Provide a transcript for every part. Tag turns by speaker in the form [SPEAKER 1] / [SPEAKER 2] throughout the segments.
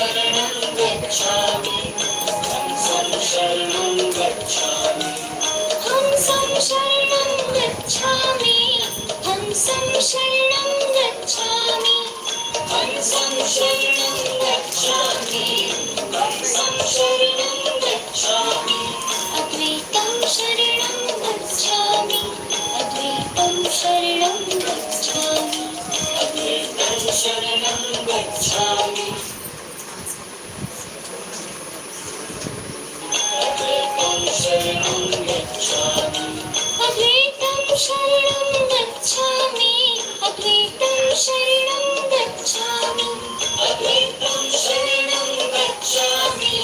[SPEAKER 1] शरणं गच्छामि हंसं शरणं गच्छामि हंसं शरणं गच्छामि हंसं शरणं गच्छामि हंसं शरणं गच्छामि हंसं शरणं गच्छामि अद्वैतं शरणं गच्छामि अद्वैतं शरणं गच्छामि अद्वैतं शरणं गच्छामि अद्वैतं शरणं गच्छामि अद्वैतं शरणं गच्छामि अद्वैतं शरणं गच्छामि अद्वैतं शरणं गच्छामि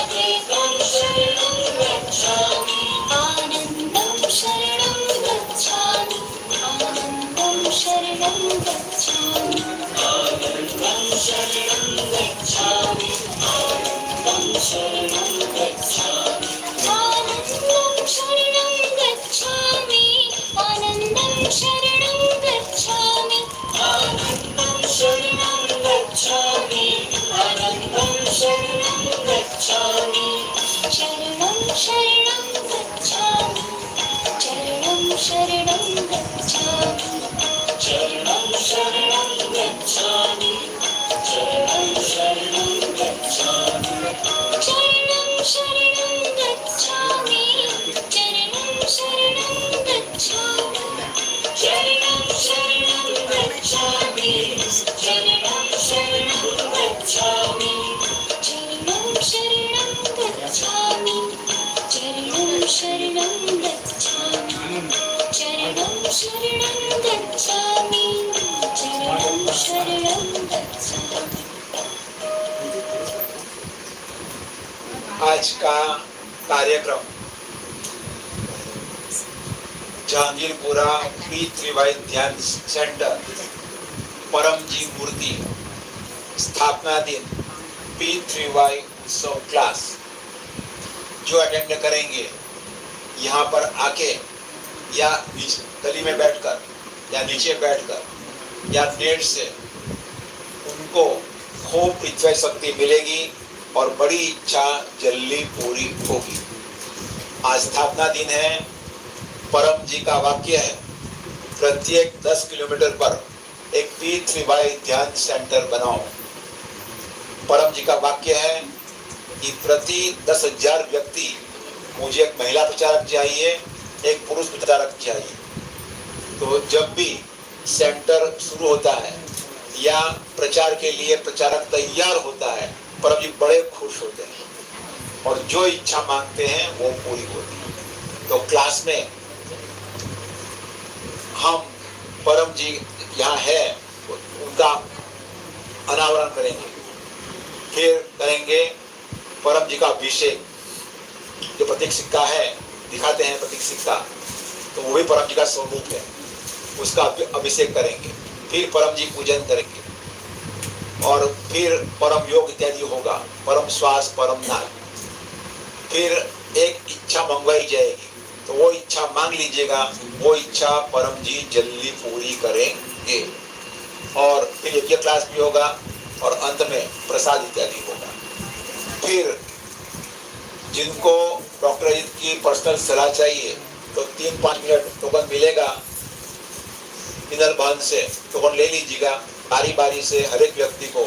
[SPEAKER 1] अद्वैतं शरणं गच्छामि आनन्दं शरणं गच्छामि आनन्दं शरणं गच्छामि आनन्दं शरणं गच्छामि आनन्दं शरणं गच्छामि आनन्दं शरणं गच्छामि आनन्दं शरणं गच्छामि आनन्दं शरणं गच्छामि आनन्दं शरणं गच्छामि शरणं शरणं गच्छामि चरणं शरणं गच्छामि चरणं शरणं गच्छामि चरणं शरणं गच्छामि चरणं शरणं गच्छामि चरणं शरणं गच्छामि चरणं शरणं गच्छामि चरणं शरणं गच्छामि चरणं शरणं गच्छामि चरणं शरणं गच्छामि चरणं शरणं गच्छामि चरणं शरणं गच्छामि।
[SPEAKER 2] आज का कार्यक्रम जहांगीरपुरा P3Y ध्यान सेंटर परम जी मूर्ति स्थापना दिन P3Y उत्सव क्लास जो अटेंड करेंगे यहाँ पर आके या गली में बैठकर या नीचे बैठकर या नेट से उनको खूब इच्छा शक्ति मिलेगी और बड़ी इच्छा जल्दी पूरी होगी। आज स्थापना दिन है। परम जी का वाक्य है, प्रत्येक 10 किलोमीटर पर एक P3Y ध्यान सेंटर बनाओ। परम जी का वाक्य है कि प्रति 10,000 व्यक्ति मुझे एक महिला प्रचारक चाहिए, एक पुरुष प्रचारक चाहिए। तो जब भी सेंटर शुरू होता है या प्रचार के लिए प्रचारक तैयार होता है, परम जी बड़े खुश होते हैं और जो इच्छा मांगते हैं वो पूरी होती है। तो क्लास में हम परम जी यहाँ है उनका अनावरण करेंगे, फिर करेंगे परम जी का अभिषेक। जो प्रतीक सिक्का है दिखाते हैं, प्रतीक सिक्का तो वो भी परम जी का स्वरूप है, उसका अभिषेक करेंगे। फिर परम जी पूजन करेंगे और फिर परम योग इत्यादि होगा, परम श्वास परम नाद। फिर एक इच्छा मंगवाई जाएगी तो वो इच्छा मांग लीजिएगा, वो इच्छा परम जी जल्दी पूरी करेंगे। और फिर यज्ञ क्लास भी होगा और अंत में प्रसाद इत्यादि होगा। फिर जिनको डॉक्टर अजीत की पर्सनल सलाह चाहिए तो 3-5 मिनट टोकन मिलेगा इनर बहन से, टोकन ले लीजिएगा। बारी बारी से हर एक व्यक्ति को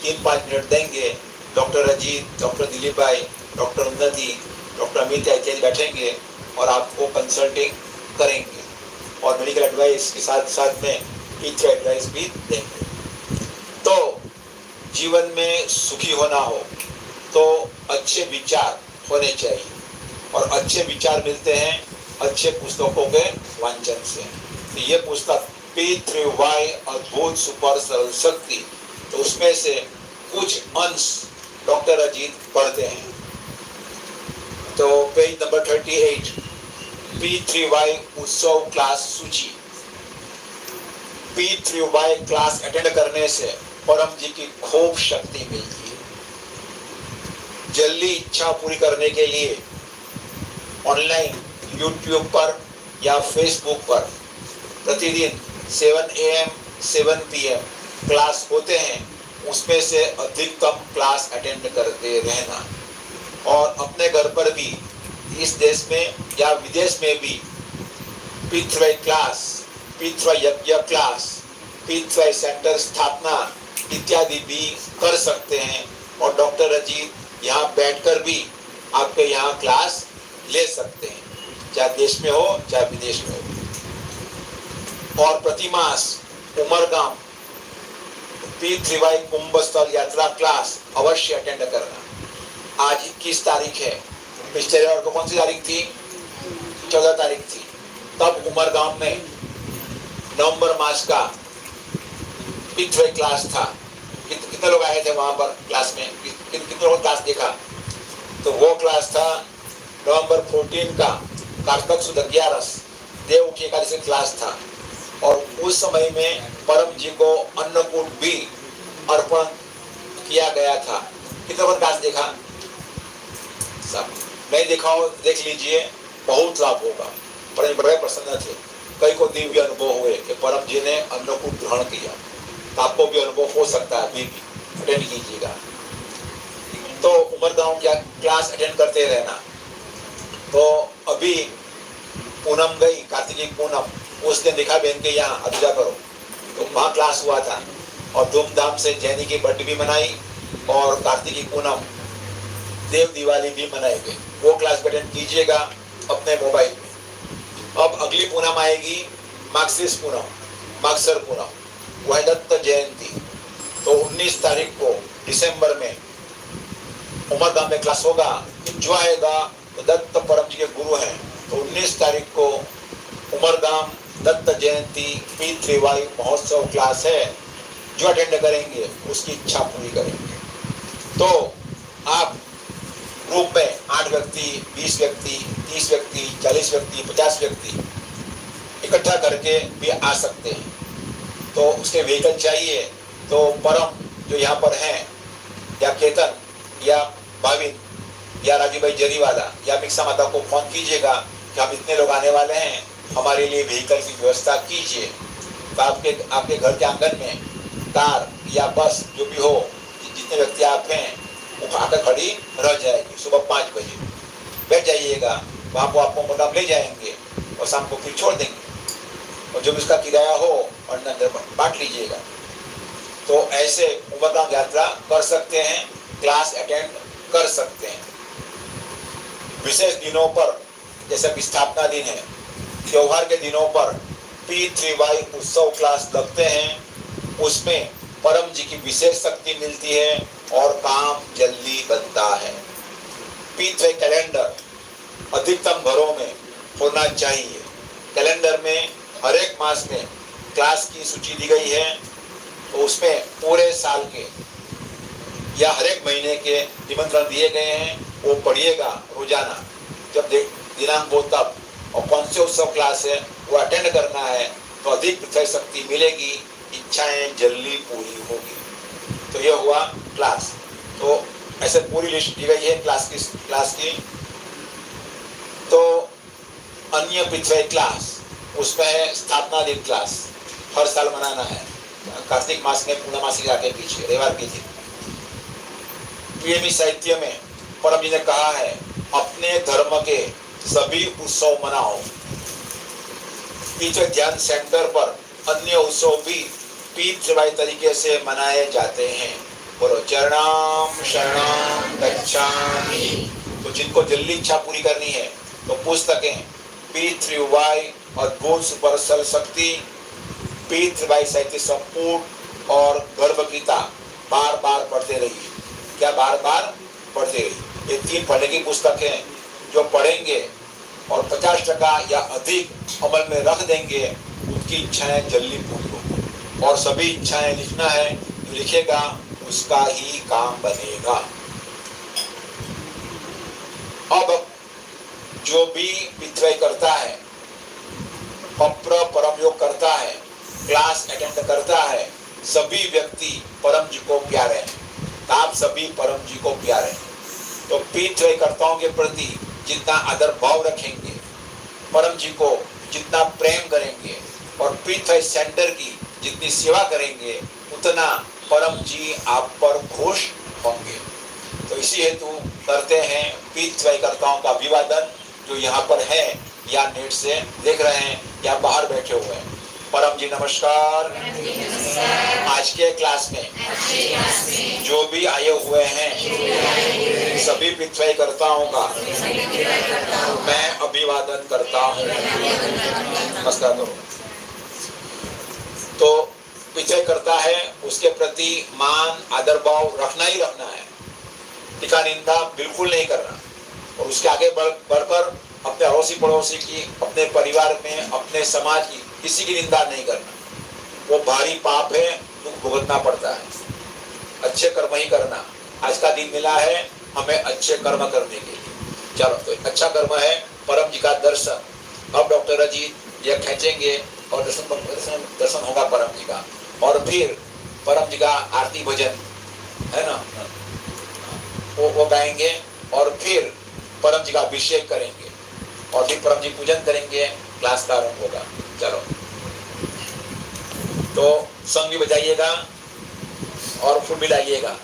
[SPEAKER 2] 3-5 मिनट देंगे। डॉक्टर अजीत, डॉक्टर दिलीप भाई, डॉक्टर उन्नति, डॉक्टर अमित इत्यादि बैठेंगे और आपको कंसल्टिंग करेंगे और मेडिकल एडवाइस के साथ साथ में P3 एडवाइस भी देंगे। तो जीवन में सुखी होना हो तो अच्छे विचार होने चाहिए और अच्छे विचार मिलते हैं अच्छे पुस्तकों के वांचन से। तो ये पुस्तक P3Y अद्भुत सुपर सरल शक्ति, तो उसमें से कुछ अंश डॉक्टर अजीत पढ़ते हैं। तो पेज नंबर 38 P3Y उत्सव क्लास सूची। P3Y क्लास अटेंड करने से परम जी की खूब शक्ति मिलती है। जल्दी इच्छा पूरी करने के लिए ऑनलाइन YouTube पर या Facebook पर प्रतिदिन 7 AM 7 PM क्लास होते हैं। उसमें से अधिकतम क्लास अटेंड करते रहना। और अपने घर पर भी, इस देश में या विदेश में भी पीतृ क्लास, पीतृ यज्ञ क्लास, पीतृ सेंटर स्थापना इत्यादि भी कर सकते हैं। और डॉक्टर अजीत यहाँ बैठकर भी आपके यहाँ क्लास ले सकते हैं, चाहे देश में हो चाहे विदेश में हो। और प्रतिमास उमरगाम P3Y कुंभ स्थल यात्रा क्लास अवश्य अटेंड करना। आज 21 तारीख है, पिछले बार को कौन सी तारीख थी? 14 तारीख थी। तब उमरगाम में नवंबर मास का P3Y क्लास था। कितने लोग आए थे वहां पर क्लास में? कितने लोगों ने क्लास देखा? तो वो क्लास था नवंबर 14 का, कार्तिक सुद 11 देव की एकादशी क्लास था। और उस समय में परम जी को अन्नकूट भी अर्पण किया गया था। कितने लोगों ने क्लास देखा? सब नहीं देखा हो देख लीजिए, बहुत लाभ होगा। परम बड़े प्रसन्न थे, कई को दिव्य अनुभव हुए कि परम जी ने अन्नकूट ग्रहण किया। तो आपको भी अनुभव हो सकता है, अभी अटेंड कीजिएगा। तो उमरगांव क्या क्लास अटेंड करते रहना। तो अभी पूनम गई, कार्तिकी पूनम, उस दिन देखा बहन के यहाँ अभिजा करो, तो वहाँ क्लास हुआ था। और धूमधाम से जैनी की बर्थडे भी मनाई और कार्तिकी पूनम देव दिवाली भी मनाई गई। वो क्लास अटेंड कीजिएगा अपने मोबाइल में। अब अगली पूनम आएगी मार्क्सिस पूनम, मार्क्सर पूनम, वह दत्त जयंती। तो 19 तारीख को दिसंबर में उमरगाम में क्लास होगा। जो आएगा तो दत्त परम जी के गुरु हैं। तो 19 तारीख को उमरगाम दत्त जयंती P3Y महोत्सव क्लास है। जो अटेंड करेंगे उसकी इच्छा पूरी करेंगे। तो आप ग्रुप में 8 व्यक्ति, 20 व्यक्ति, 30 व्यक्ति, 40 व्यक्ति, 50 व्यक्ति इकट्ठा करके भी आ सकते हैं। तो उसके व्हीकल चाहिए तो परम जो यहाँ पर हैं, या केतन या भाविन या राजू भाई जरीवाला या मिक्सा माता को फोन कीजिएगा कि हम इतने लोग आने वाले हैं, हमारे लिए व्हीकल की व्यवस्था कीजिए। तो आपके घर के आंगन में कार या बस जो भी हो, जितने व्यक्ति आप हैं वो आकर खड़ी रह जाएगी। सुबह 5 बजे बैठ जाइएगा, वहाँ को आपको मुंडाम ले जाएंगे और शाम को फिर छोड़ देंगे। और जो भी उसका किराया हो और अंदर बांट लीजिएगा। तो ऐसे उमरगाम यात्रा कर सकते हैं, क्लास अटेंड कर सकते हैं। विशेष दिनों पर जैसे स्थापना दिन है, त्योहार के दिनों पर P3Y उत्सव क्लास लगते हैं। उसमें परम जी की विशेष शक्ति मिलती है और काम जल्दी बनता है। P3 कैलेंडर अधिकतम घरों में होना चाहिए। कैलेंडर में हर एक मास में क्लास की सूची दी गई है। तो उसमें पूरे साल के या हर एक महीने के निमंत्रण दिए गए हैं। वो पढ़िएगा रोजाना, जब दिनांक हो तब, और कौन से उत्सव क्लास है वो अटेंड करना है। तो अधिक पृथ्वी शक्ति मिलेगी, इच्छाएं जल्दी पूरी होगी। तो ये हुआ क्लास। तो ऐसे पूरी लिस्ट दी गई है क्लास की। तो अन्य पृथ्वी क्लास उसमें है स्थापना दिन क्लास, हर साल मनाना है। कार्तिक मास में पूर्णमासी आके पीछे रविवार की दिन। प्रेमी साहित्य में परम जी ने कहा है, अपने धर्म के सभी उत्सव मनाओ। पीछे ध्यान सेंटर पर अन्य उत्सव भी P3Y तरीके से मनाए जाते हैं। बोलो चरणाम शरणाम गच्छामि। तो जिनको जल्दी इच्छा पूरी करनी है तो पुस्तकें P3Y अद्भुत सुपरसल शक्ति, P3Y साहित्य संपूर्ण और गर्भ गीता बार बार पढ़ते रहिए। क्या बार बार पढ़ते रहिए। ये 3 पढ़ने की पुस्तक है। जो पढ़ेंगे और 50% या अधिक अमल में रख देंगे, उनकी इच्छाएं जल्दी पूरी होगी। और सभी इच्छाएं लिखना है, जो लिखेगा उसका ही काम बनेगा। अब जो भी P3Y करता है, परम योग करता है, क्लास अटेंड करता है, सभी व्यक्ति परम जी को प्यारे हैं। आप सभी परम जी को प्यारे हैं। तो P3Y कर्ताओं के प्रति जितना आदर भाव रखेंगे, परम जी को जितना प्रेम करेंगे और P3Y सेंटर की जितनी सेवा करेंगे, उतना परम जी आप पर खुश होंगे। तो इसी हेतु करते हैं पीत वैकर्ताओं का अभिवादन, जो यहाँ पर है या नेट से देख रहे हैं या बाहर बैठे हुए हैं। परम जी नमस्कार। आज के क्लास में जो भी आए हुए हैं सभी पितृकर्ताओं का मैं अभिवादन करता हूँ। नमस्कार करो। तो पितृकर्ता है, उसके प्रति मान आदर भाव रखना ही रखना है, टीका निंदा बिल्कुल नहीं करना। और उसके आगे बढ़कर अपने अड़ोसी पड़ोसी की, अपने परिवार में, अपने समाज की किसी की निंदा नहीं करना। वो भारी पाप है, दुख भुगतना पड़ता है। अच्छे कर्म ही करना। आज का दिन मिला है हमें अच्छे कर्म करने के लिए। चलो, तो अच्छा कर्म है परम जी का दर्शन। अब डॉक्टर अजीत ये खींचेंगे और दर्शन होगा परम जी का, और फिर परम जी का आरती भजन है ना, वो गाएंगे, और फिर परम जी का अभिषेक करेंगे, और फिर परम जी पूजन करेंगे, क्लास का आरंभ होगा। चलो, तो संग भी बजाइएगा और फूल भी लाइएगा।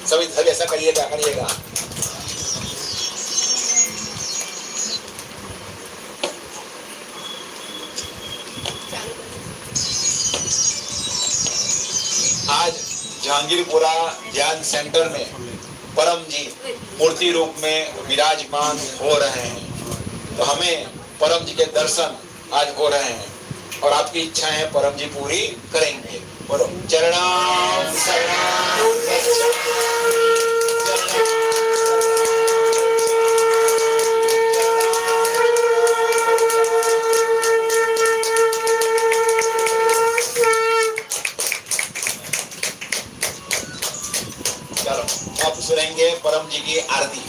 [SPEAKER 2] सभी ऐसा करिएगा। आज जहांगीरपुरा ध्यान सेंटर में परम जी मूर्ति रूप में विराजमान हो रहे हैं। तो हमें परम जी के दर्शन आज हो रहे हैं, और आपकी इच्छाएं परम जी पूरी करेंगे। बोलो चरणाम शरणाम अब सुनेंगे परम जी की आरती।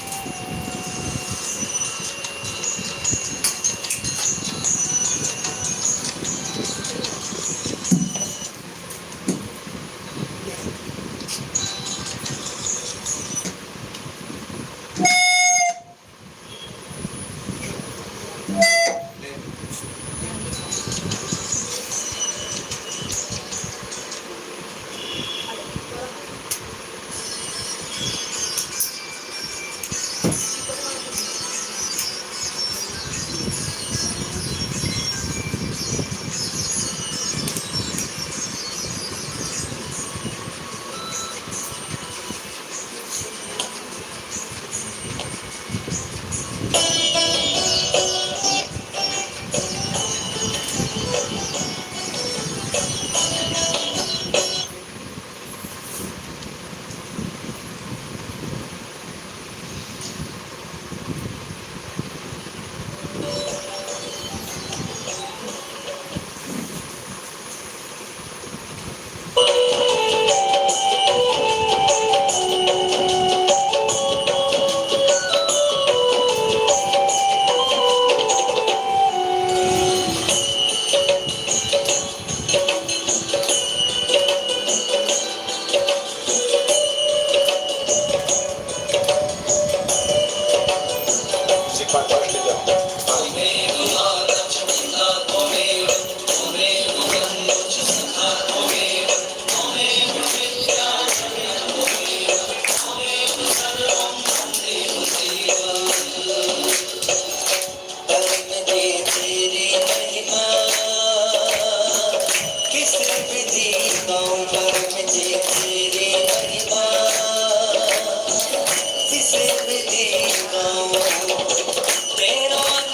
[SPEAKER 3] तेरा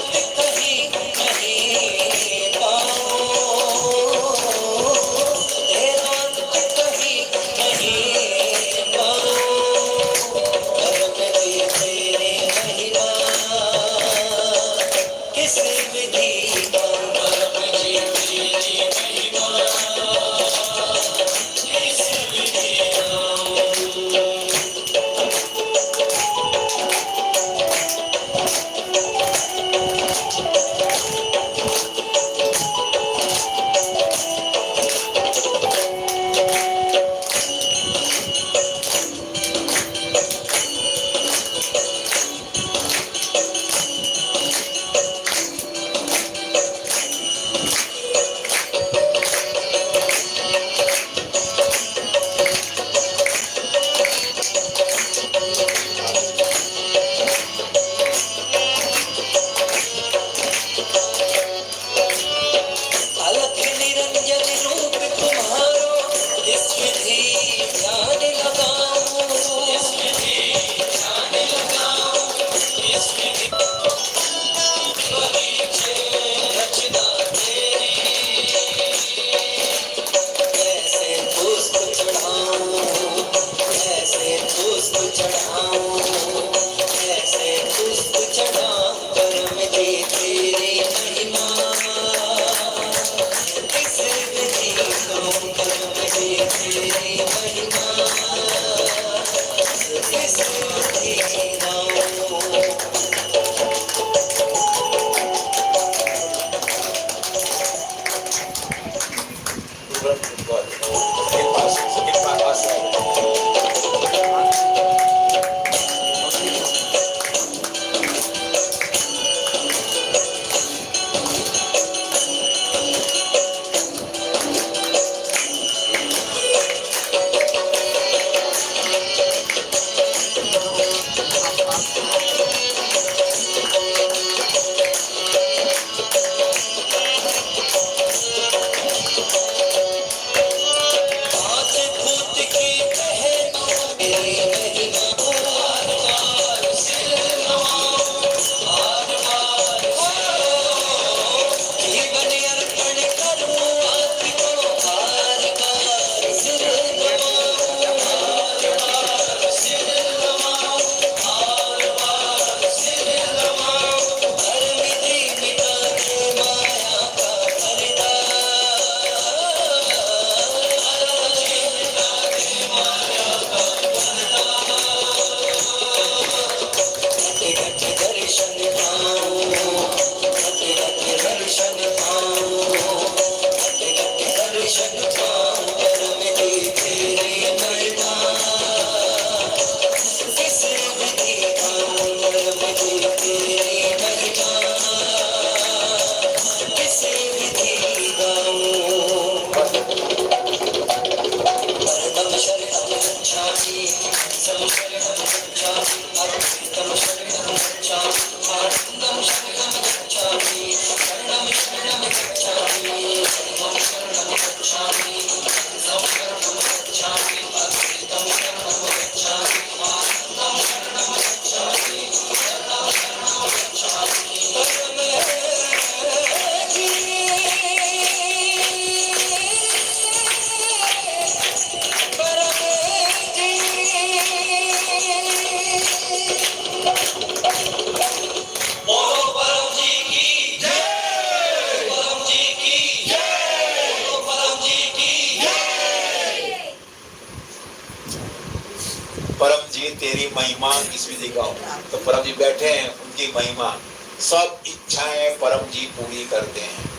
[SPEAKER 2] ज्ञान इस विधि का हो। तो परम जी बैठे हैं, उनकी महिमा, सब इच्छाएं परम जी पूरी करते हैं।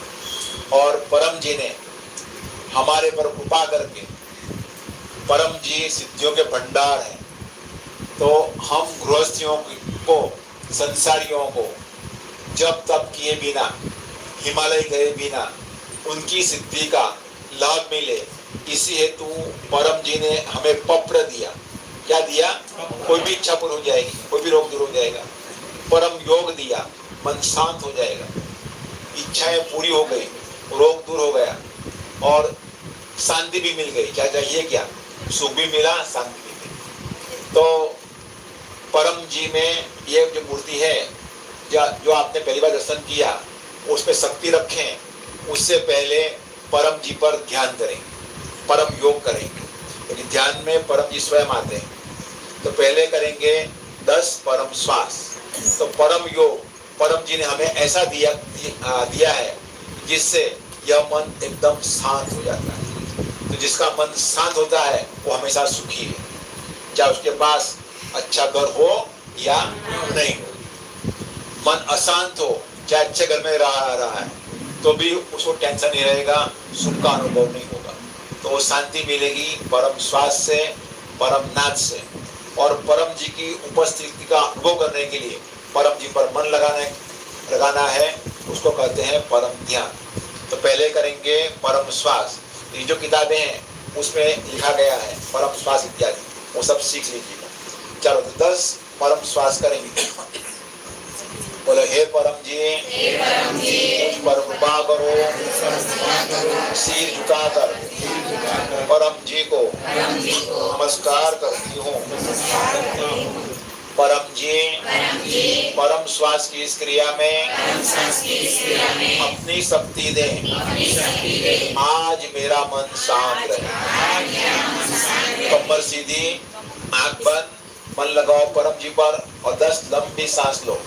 [SPEAKER 2] और परम जी ने हमारे पर कृपा करके, परम जी सिद्धियों के भंडार हैं, तो हम गृहस्थियों को, संसारियों को जब तप किए बिना, हिमालय गए बिना उनकी सिद्धि का लाभ मिले, इसी हेतु परम जी ने हमें पप्र दिया। क्या दिया? कोई भी इच्छा पूरी हो जाएगी, कोई भी रोग दूर हो जाएगा। परम योग दिया, मन शांत हो जाएगा, इच्छाएं पूरी हो गई, रोग दूर हो गया और शांति भी मिल गई। क्या चाहिए? क्या सुख भी मिला, शांति भी मिली। तो परम जी में ये जो मूर्ति है, जो आपने पहली बार दर्शन किया, उसमें शक्ति रखें। उससे पहले परम जी पर ध्यान करेंगे, परम योग करेंगे। क्योंकि ध्यान में परम जी स्वयं आते हैं। तो पहले करेंगे 10 परम श्वास। तो परम योग परम जी ने हमें ऐसा दिया है जिससे यह मन एकदम शांत हो जाता है। तो जिसका मन शांत होता है वो हमेशा सुखी है, चाहे उसके पास अच्छा घर हो या नहीं हो। मन अशांत हो, चाहे अच्छे घर में रहा है, तो भी उसको टेंशन नहीं रहेगा, सुख का अनुभव नहीं होगा। तो वो शांति मिलेगी परम श्वास से, परम नाद से। और परम जी की उपस्थिति का अनुभव करने के लिए परम जी पर मन लगाना है, उसको कहते हैं परम ध्यान। तो पहले करेंगे परम श्वास। ये जो किताबें हैं उसमें लिखा गया है परम श्वास इत्यादि, वो सब सीख लीजिएगा। चलो तो 10 परम श्वास करेंगे। बोलो हे परम जी, मुझ पर कृपा करो, सिर झुकाकर परम जी को नमस्कार करती हूँ। परम जी परम श्वास की इस क्रिया में अपनी शक्ति दें। आज मेरा मन शांत रहे। कमर सीधी, आंख बंद, मन लगाओ परम जी पर और 10 लंबी सांस लो।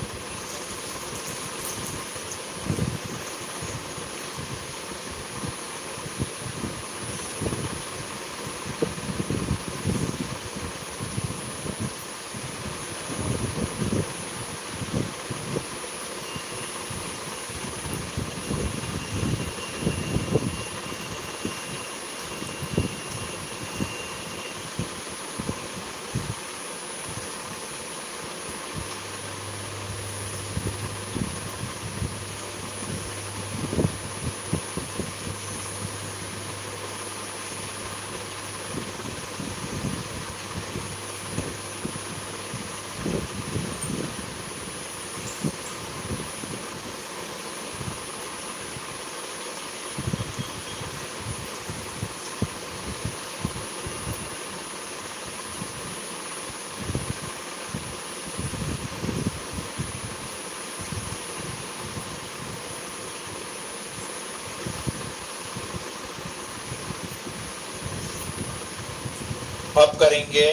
[SPEAKER 2] अब करेंगे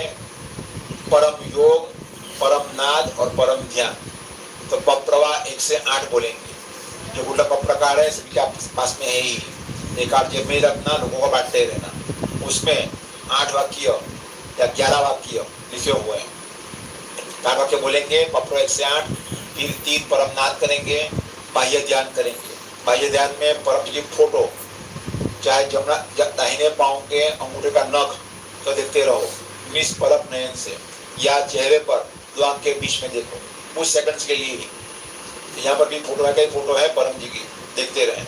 [SPEAKER 2] परम योग, परम नाद और परम ध्यान। तो पप्रवाह 1 से 8 बोलेंगे। जो गुल्ला प्रकार है सभी के पास में है ही, एक आप जेब में रखना, लोगों को बांटते रहना। उसमें 8 वाक्य या 11 वाक्य लिखे हुए हैं। 4 वाक्य बोलेंगे पप्रवाह 1 से 8, फिर 3 परम नाद करेंगे, बाह्य ध्यान करेंगे। बाह्य ध्यान में परम जी की फोटो, चाहे जमुना दाहिने पांव के अंगूठे का नख तो देखते रहो निष्पलक नयन से, या चेहरे पर 2 आंख के बीच में देखो कुछ सेकंड्स के लिए ही। यहाँ पर भी फोटो है, कई फोटो है परम जी की, देखते रहें।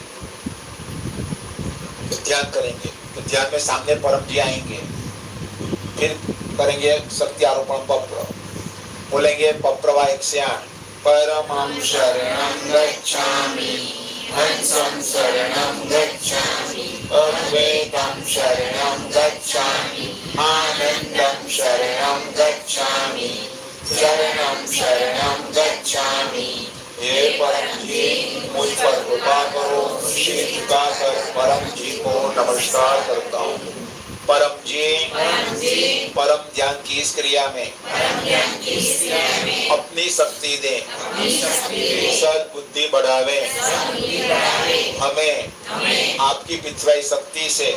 [SPEAKER 2] तो ध्यान करेंगे, तो ध्यान में सामने परम जी आएंगे। फिर करेंगे शक्ति आरोपण पप्र, बोलेंगे पप्रवाह 1 से 8। परमं शरणं गच्छामि, हंसं शरणं गच्छामि, अद्वैतं शरणं गच्छामि, आनंदं शरणं गच्छामि, शरणं शरणं गच्छामि। हे परम जी, मुझ पर कृपा करो। सिर झुकाकर परम जी को नमस्कार करता हूँ। परम जी परम ध्यान की इस क्रिया में अपनी शक्ति दे, सद्बुद्धि बढ़ावे, हमें आपकी पिछवाई शक्ति से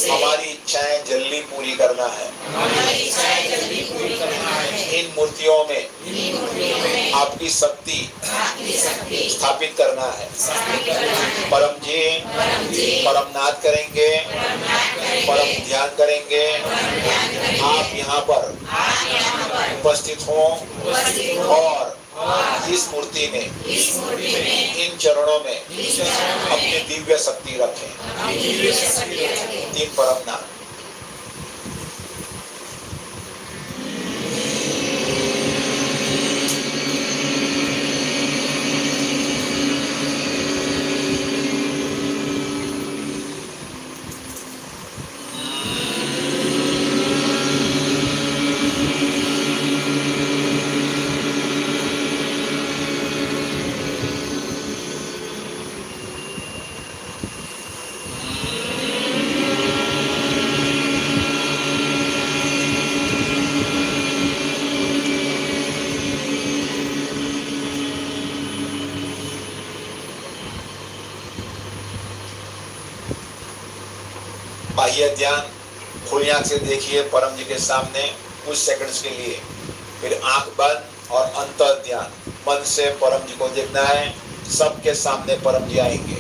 [SPEAKER 2] हमारी इच्छाएं जल्दी पूरी करना है। इन मूर्तियों में आपकी शक्ति स्थापित करना है। परम जी परम नाद करेंगे, परम ध्यान करेंगे। आप यहाँ पर उपस्थित हो और इस मूर्ति में, इन चरणों में अपनी दिव्य शक्ति रखें। 3 परम नाम। बाह्य ध्यान खुली आंख से देखिए परम जी के सामने कुछ सेकंड्स के लिए। फिर आंख बंद और अंतर ध्यान, मन से परम जी को देखना है। सबके सामने परम जी आएंगे।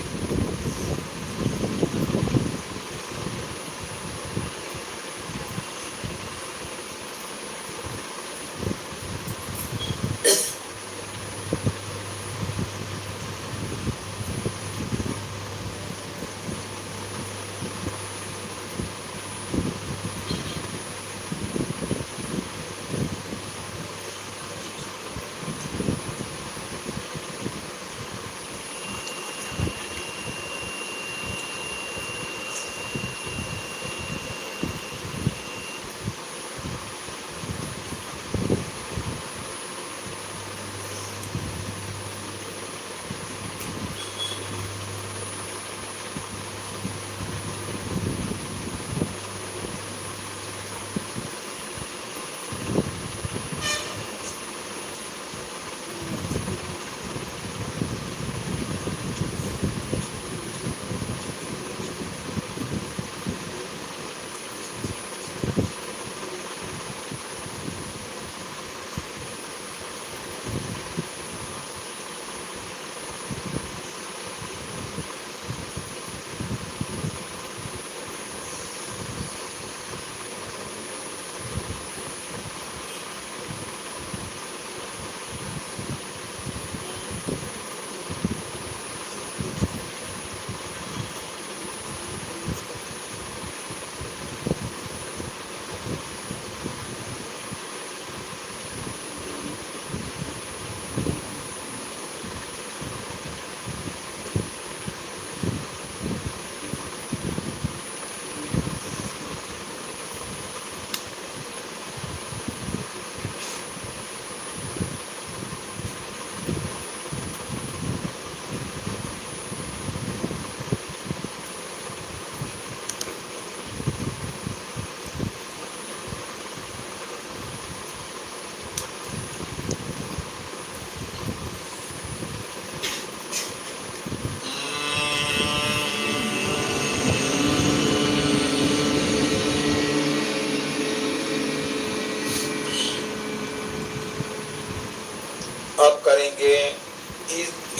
[SPEAKER 2] अब करेंगे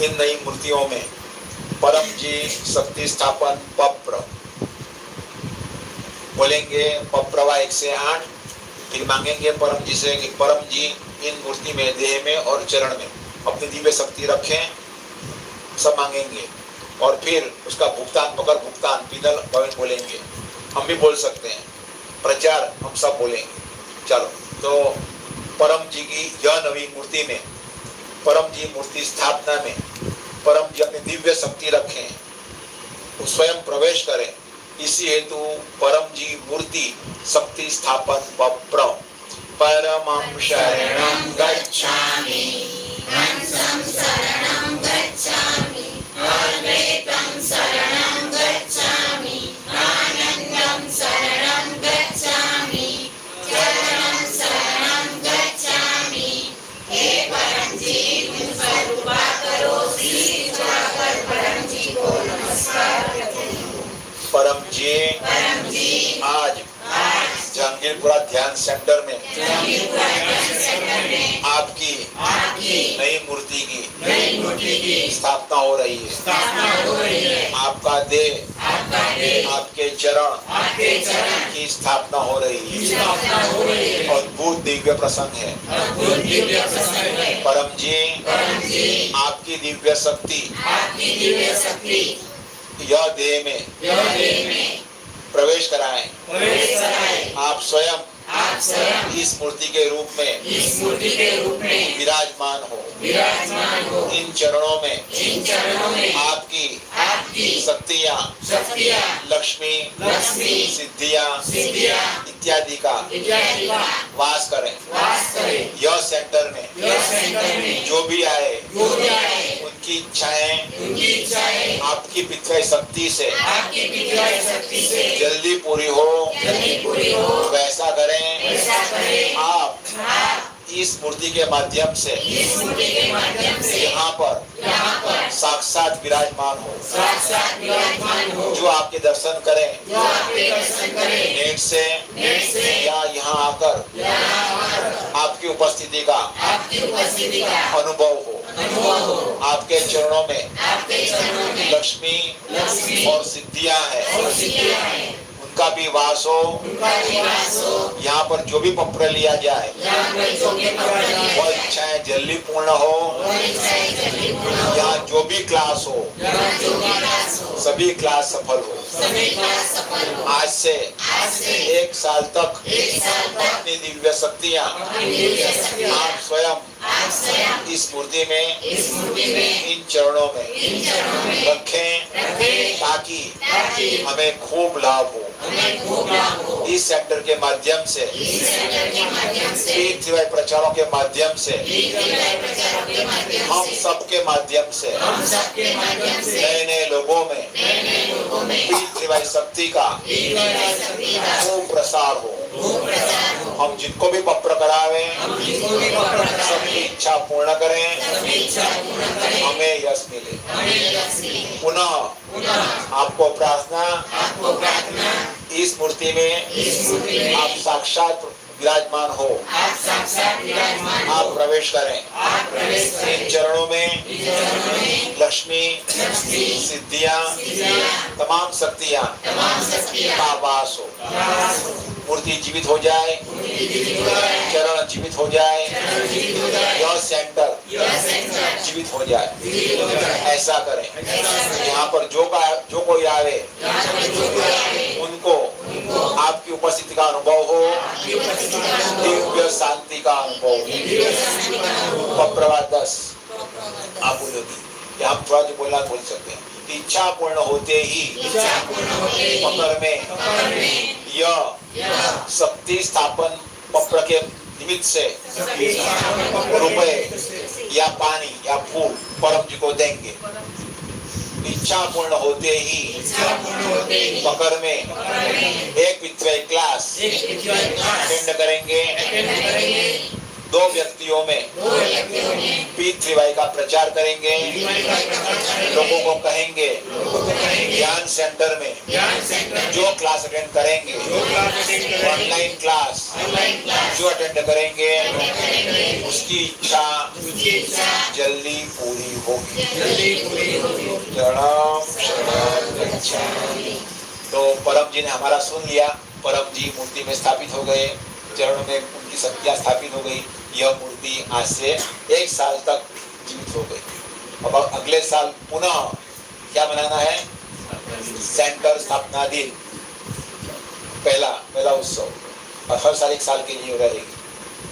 [SPEAKER 2] इन नई मूर्तियों में परम जी शक्ति स्थापन पप्र बोलेंगे। पप्रवा 1 से 8। फिर मांगेंगे परम जी से कि परम जी इन मूर्ति में, देह में और चरण में अपनी दिव्य शक्ति रखें। सब मांगेंगे और फिर उसका भुगतान, मकर भुगतान पिनल भवन बोलेंगे। हम भी बोल सकते हैं, प्रचार हम सब बोलेंगे। चलो, तो परम जी की यह नवी मूर्ति में, परम जी मूर्ति स्थापना में परम जी अपनी दिव्य शक्ति रखें, वो स्वयं प्रवेश करें। इसी हेतु परम जी मूर्ति शक्ति स्थापन पप्र परमं शरणं गच्छामि,
[SPEAKER 1] हंसं शरणं गच्छामि, अद्वैतं शरणं गच्छामि, आनन्दं
[SPEAKER 2] परम जी आज जहांगीरपुरा ध्यान सेंटर में आपकी नई मूर्ति की स्थापना हो रही है। आपका देह आपके चरण की स्थापना हो रही है। अद्भुत दिव्य प्रसंग है। परम जी आपकी दिव्य शक्ति यह देह में प्रवेश कराएं। आप स्वयं इस मूर्ति के रूप में विराजमान हो। इन चरणों में आपकी शक्तियाँ लक्ष्मी सिद्धियाँ इत्यादि का वास करें। यह सेंटर में जो भी आए उनकी इच्छाएं आपकी पितृ शक्ति से जल्दी पूरी हो। वैसा करें। आप इस मूर्ति के माध्यम से यहाँ पर साक्षात विराजमान हो। जो आपके दर्शन करें नेट से या यहाँ आकर आपकी उपस्थिति का अनुभव हो। आपके चरणों में लक्ष्मी और सिद्धियाँ हैं, उनका भी वास हो। यहाँ पर जो भी पत्र लिया जाए वह इच्छाएं जल्दी पूर्ण हो। यहाँ जो भी क्लास हो सभी क्लास सफल हो। आज से 1 साल तक अपनी दिव्य शक्तियाँ आप स्वयं इस मूर्ति में इन चरणों में रखें ताकि हमें खूब लाभ हो। इस सेंटर के माध्यम से प्रचारों के माध्यम से हम सबके माध्यम से नए लोगों में शक्ति का खूब प्रसार हो। हम जिनको भी पत्र करावे सबकी इच्छा पूर्ण करें, हमें यश मिले। पुनः आपको प्रार्थना इस मूर्ति में आप साक्षात विराजमान हो। आप प्रवेश करें। इन चरणों में लक्ष्मी सिद्धियाँ तमाम शक्तियाँ का वास हो। मूर्ति जीवित हो जाए, चरण जीवित हो जाए, यह सेंटर जीवित हो जाए। ऐसा करें। यहाँ पर जो कोई आवे उनको आपकी उपस्थिति का अनुभव हो, दिव्य शांति का अनुभव हो। प्रवाह 10 आप बोलोगी, हम थोड़ा जो बोलना बोल सकते हैं। इच्छा पूर्ण होते ही मकर में यह शक्ति स्थापन पत्र के निमित्त से रुपए या पानी या फूल परम जी को देंगे। इच्छा पूर्ण होते ही मकर में एक पितृ क्लास अटेंड करेंगे। 2 व्यक्तियों में P3Y का प्रचार करेंगे। लोगों को कहेंगे ज्ञान सेंटर में जो क्लास अटेंड करेंगे, ऑनलाइन क्लास जो अटेंड करेंगे, उसकी इच्छा जल्दी पूरी होगी। तो परम जी ने हमारा सुन लिया। परम जी मूर्ति में स्थापित हो गए, चरणों में उनकी शक्तियाँ स्थापित हो गई। यह मूर्ति आज से 1 साल तक जीवित हो गई। अब अगले साल पुनः क्या मनाना है? सेंटर स्थापना दिन, पहला उत्सव। और हर साल 1 साल के लिए रहेगी।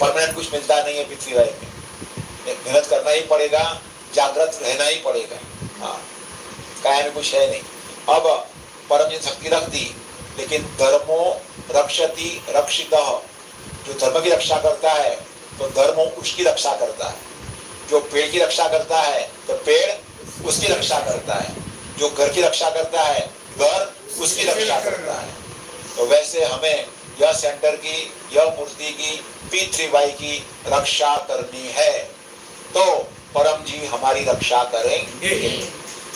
[SPEAKER 2] परमानेंट कुछ मिलता नहीं है पृथ्वी में, मेहनत करना ही पड़ेगा, जागृत रहना ही पड़ेगा। हाँ, काया में कुछ है नहीं। अब परम जी शक्ति रख दी, लेकिन धर्मो रक्षति रक्षितः, जो धर्म की रक्षा करता है तो धर्म उसकी रक्षा करता है। जो पेड़ की रक्षा करता है तो पेड़ उसकी रक्षा करता है। जो घर की रक्षा करता है घर उसकी रक्षा करता है। तो वैसे हमें यह सेंटर की, यह मूर्ति की, P3Y की रक्षा करनी है। तो परम जी हमारी रक्षा करेंगे।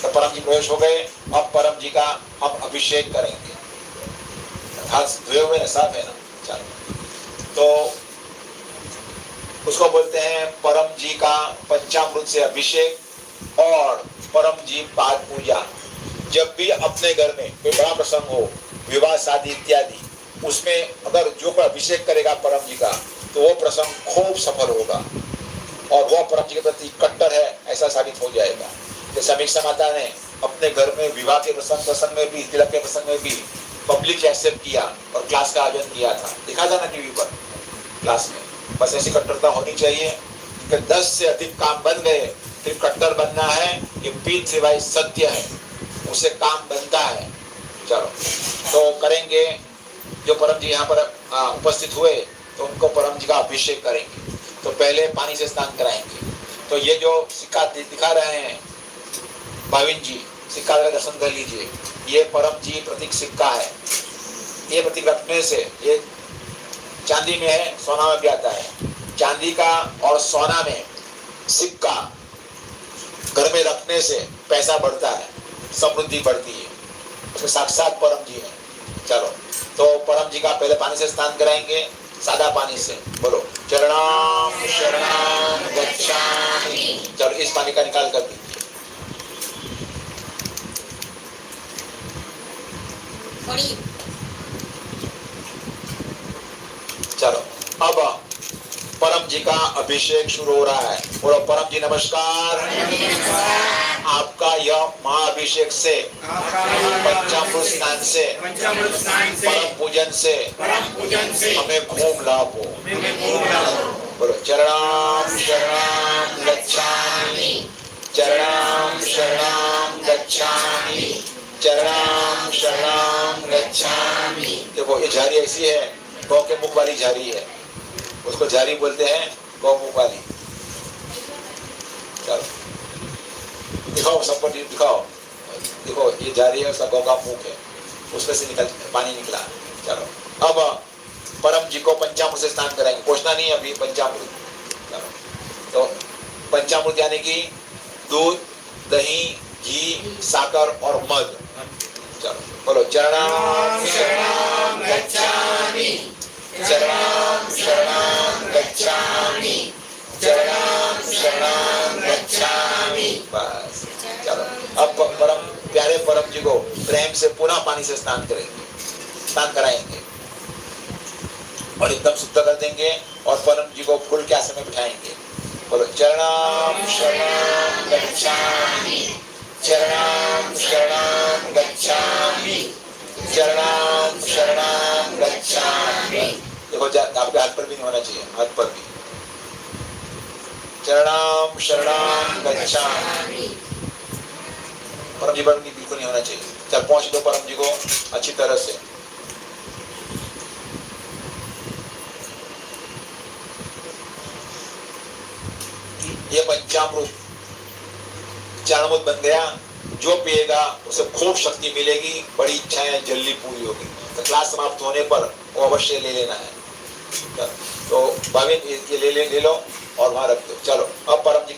[SPEAKER 2] तो परम जी प्रवेश हो गए। अब परम जी का हम अभिषेक करेंगे। हाथ धोए हुए ना, साफ है ना? चलो, तो उसको बोलते हैं परम जी का पंचामृत से अभिषेक और परम जी पाद पूजा। जब भी अपने घर में कोई बड़ा प्रसंग हो, विवाह शादी इत्यादि, उसमें अगर जो कोई अभिषेक करेगा परम जी का, तो वो प्रसंग खूब सफल होगा और वह परम जी के प्रति कट्टर है ऐसा साबित हो जाएगा। जैसे समीक्षा माता ने अपने घर में विवाह के प्रसंग में भी, तिलक के प्रसंग में भी पब्लिक एक्सेप्ट किया और क्लास का आयोजन किया था, दिखा था ना टीवी पर क्लास में। बस ऐसी कट्टरता होनी चाहिए कि 10 से अधिक काम बन गए, फिर कट्टर बनना है। ये पीठ सिवाय सत्य है, उससे काम बनता है। चलो, तो करेंगे। जो परम जी यहाँ पर उपस्थित हुए तो उनको परम जी का अभिषेक करेंगे। तो पहले पानी से स्नान कराएंगे। तो ये जो सिक्का दिखा रहे हैं भाविन जी, सिक्का का दर्शन कर लीजिए। ये परम जी प्रतीक सिक्का है। ये प्रतीक रखने से, ये चांदी में है, सोना में भी आता है। चांदी का और सोना में सिक्का घर में रखने से पैसा बढ़ता है, समृद्धि बढ़ती है। उसमें साक्षात परम जी है। चलो, तो परम जी का पहले पानी से स्नान कराएंगे, सादा पानी से। बोलो चरणाम शरणाम गच्छामि। चलो, इस पानी का निकाल कर दीजिए। चलो, अब परम जी का अभिषेक शुरू हो रहा है। बोलो परम जी नमस्कार। आपका यह महाअभिषेक से, पंचामृत स्नान से, परम पूजन से हमें खूब लाभ हो। बोलो चरणाम शरणाम गच्छामि, चरणाम शरणाम गच्छामि, चरणाम शरणाम गच्छामि। देखो, ये झाड़ी ऐसी है, गौ के मुख वाली झाड़ी है, उसको झाड़ी बोलते हैं, गौ मुख वाली। चलो दिखाओ, सबको दिखाओ। देखो, ये झाड़ी है, उसका गौ का मुख है, उसमें से पानी निकला। चलो, अब परम जी को पंचामृत से स्नान कराएंगे। पूछना नहीं अभी पंचामृत। चलो, तो पंचामृत यानी कि दूध, दही, घी, साकर और मध। चलो, बोलो चरणाम शरणाम गच्छामि, चरणाम शरणाम गच्छामि, चरणाम शरणाम गच्छामि। बस, चलो, अब प्यारे परम जी को प्रेम से पुनः पानी से स्नान करेंगे, स्नान कराएंगे और एकदम शुद्ध कर देंगे और परम जी को फूल के आसन में बिठाएंगे। बोलो चरणाम शरणाम गच्छामि, चरणाम शरणाम गच्छामि, चरणाम शरणाम गच्छामि। देखो, आपके हाथ पर भी नहीं होना चाहिए, हाथ पर भी। चरणाम शरणाम गच्छामि। परम जी पर भी बिल्कुल नहीं होना चाहिए। चल, पहुंच दो परम जी को अच्छी तरह से। ये पंचामृत चारमृत बन गया। जो पिएगा उसे खूब शक्ति मिलेगी, बड़ी इच्छाएं जल्दी पूरी होगी। तो क्लास समाप्त होने पर वो अवश्य ले लेना है। तो भाविन ये ले लो और वहां रख दो। चलो, अब परम जी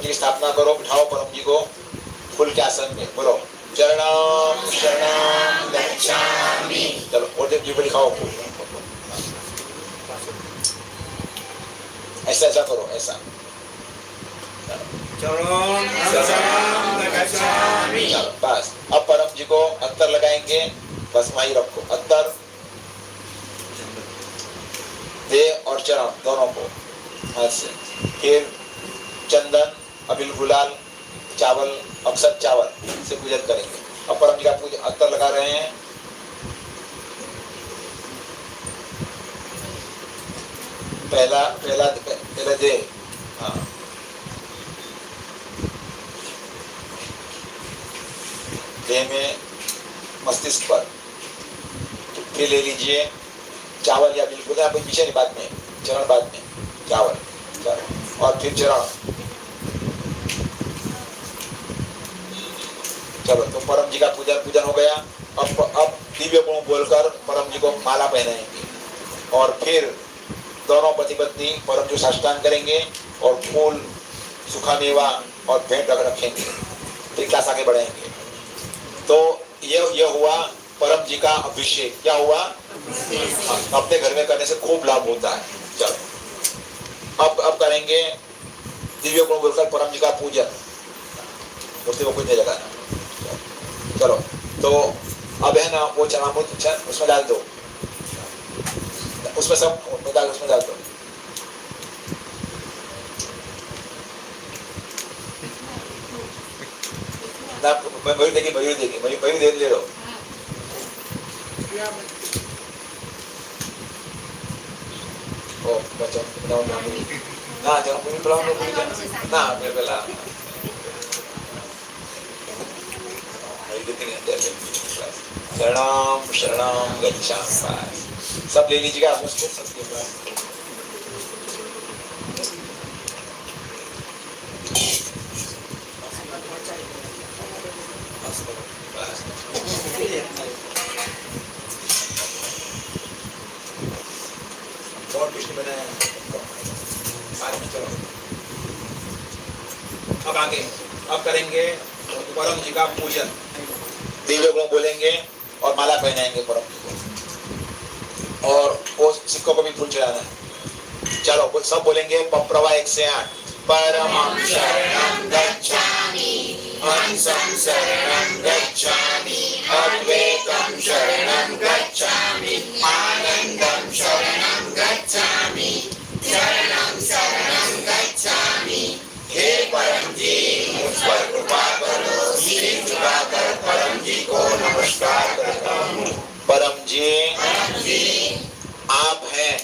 [SPEAKER 2] की स्थापना करो, बिठाओ परम जी को फूल के आसन में। बोलो चरणाम शरणाम गच्छामि। चलो, और जी को दिखाओ फूल। ऐसा ऐसा करो, ऐसा। बस, अब परम जी को अत्तर लगाएंगे। बस वहीं रखो अत्तर, देह और चरण दोनों को हाथ से। फिर चंदन, अबील, गुलाल, चावल, अक्षत चावल से पूजन करेंगे। अब परम जी का पूजन अत्तर लगा रहे हैं। पहला देह, हाँ, देह में मस्तिष्क पर। फिर ले लीजिए चावल या बिल्कुल, आप पीछे नहीं, बाद में चरण, बाद में चावल, और फिर चरण। चलो, तो परम जी का पूजन हो गया। अब दिव्य गुण बोलकर परम जी को माला पहनाएंगे और फिर दोनों पति पत्नी परम जी साष्टांग करेंगे और फूल, सूखा मेवा और भेंट रखेंगे। फिर क्लास आगे बढ़ाएंगे। तो ये हुआ परम जी का अभिषेक। क्या हुआ? अपने घर में करने से खूब लाभ होता है। चलो अब करेंगे दिव्य गुण बोलकर परम जी का पूजन। मूर्ति को कुछ नहीं लगाना। चलो तो अब है ना वो चरणामृत उसमें डाल दो, उसमें सब उसमें डाल दो। ना मयूर देगी ले लो। ओ बच्चों ना jangan bunyi pelan nah bela शरणम शरणम गच्छामि। सब ले लीजिएगा मुझसे सबके पास। और कुछ नहीं बनाया। अब आगे अब करेंगे परम जी का पूजन। दिव्य गुण बोलेंगे और माला पहनाएंगे परम जी को, और वो सिक्कों को भी फूल चढ़ाना है। चलो सब बोलेंगे पप्रवा 108। परमं शरणं गच्छामि, हंसं शरणं गच्छामि, अद्वैतं शरणं गच्छामि, आनंदं शरणं गच्छामि, शरणं शरणं गच्छामि। हे परम जी मुझ पर कृपा करो। सिर झुकाकर परम जी को नमस्कार करता हूँ। परम जी आप हैं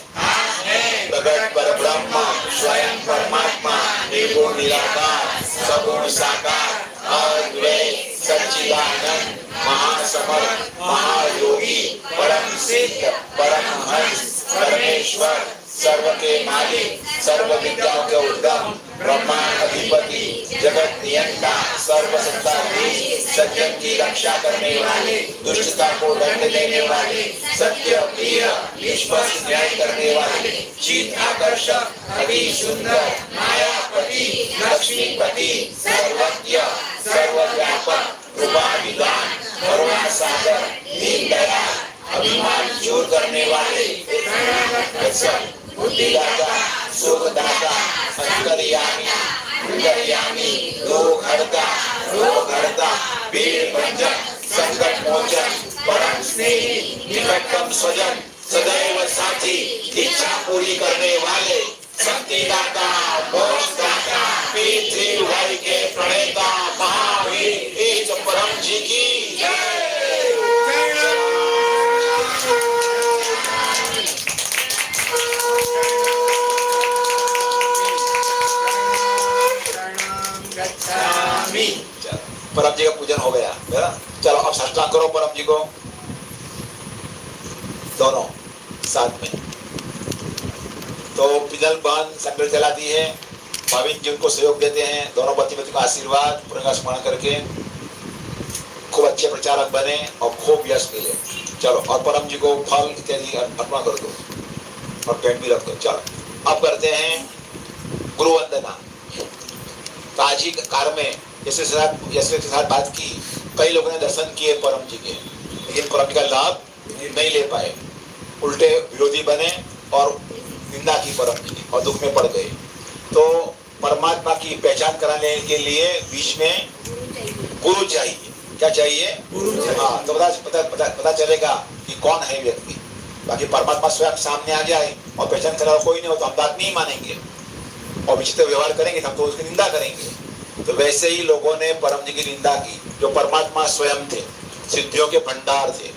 [SPEAKER 2] प्रगट परब्रह्म, स्वयं परमात्मा, निर्गुण निराकार, सगुण साकार, अद्वैत सच्चिदानंद, महासमर्थ, महायोगी, परम सिद्ध, परमहंस, परमेश्वर, सर्व के मालिक, सर्व विद्याओं के उद्गम, ब्रह्मांडाधिपति, जगत नियंता, सर्वसत्ताधीश, सज्जन की रक्षा करने वाले, दुष्टता को दंड देने वाले, सत्य प्रिय, निष्पक्ष न्याय करने वाले, चित आकर्षक, अति सुंदर, मायापति, लक्ष्मीपति, सर्वज्ञ, सर्वव्यापक, कृपा विद्वान, करुणा सागर, दीन दयाल, अभिमान दूर करने वाले, बुद्धिदाता, सुखदाता, अंतर्यामी, दुख हरता, वीर भंजन, संकट मोचन, परम स्नेही, निकटतम स्वजन, सदैव साथी, इच्छा पूरी करने वाले, शक्तिदाता, मोक्षदाता, पितृ के प्रणेता, महावीर इस परम जी की परम जी का पूजन हो गया। चलो अब साष्टांग करो परम जी को, दोनों साथ में। तो पिनल बहन संकल्प चलाती है, भाविक जी उनको सहयोग देते हैं। दोनों पति पति का आशीर्वाद पूर्ण का स्मरण करके खूब अच्छे प्रचारक बने और खूब यश मिले। चलो और परम जी को फल इत्यादि अर्पण कर दो और पेट भी रख दो। चलो अब करते हैं गुरु वंदना। तो आज ही कार में जैसे के साथ बात की, कई लोगों ने दर्शन किए परम जी के, लेकिन परम जी का लाभ नहीं ले पाए, उल्टे विरोधी बने और निंदा की परम जी की और दुख में पड़ गए। तो परमात्मा की पहचान कराने के लिए बीच में गुरु चाहिए। क्या चाहिए? गुरु। हाँ, तो पता चलेगा कि कौन है व्यक्ति। बाकी परमात्मा स्वयं सामने आ जाए और पहचान करा कोई नहीं हो तो हम बात नहीं मानेंगे और विचित्र व्यवहार करेंगे, हम तो उसकी निंदा करेंगे। तो वैसे ही लोगों ने परम जी की निंदा की, जो परमात्मा स्वयं थे, सिद्धियों के भंडार थे।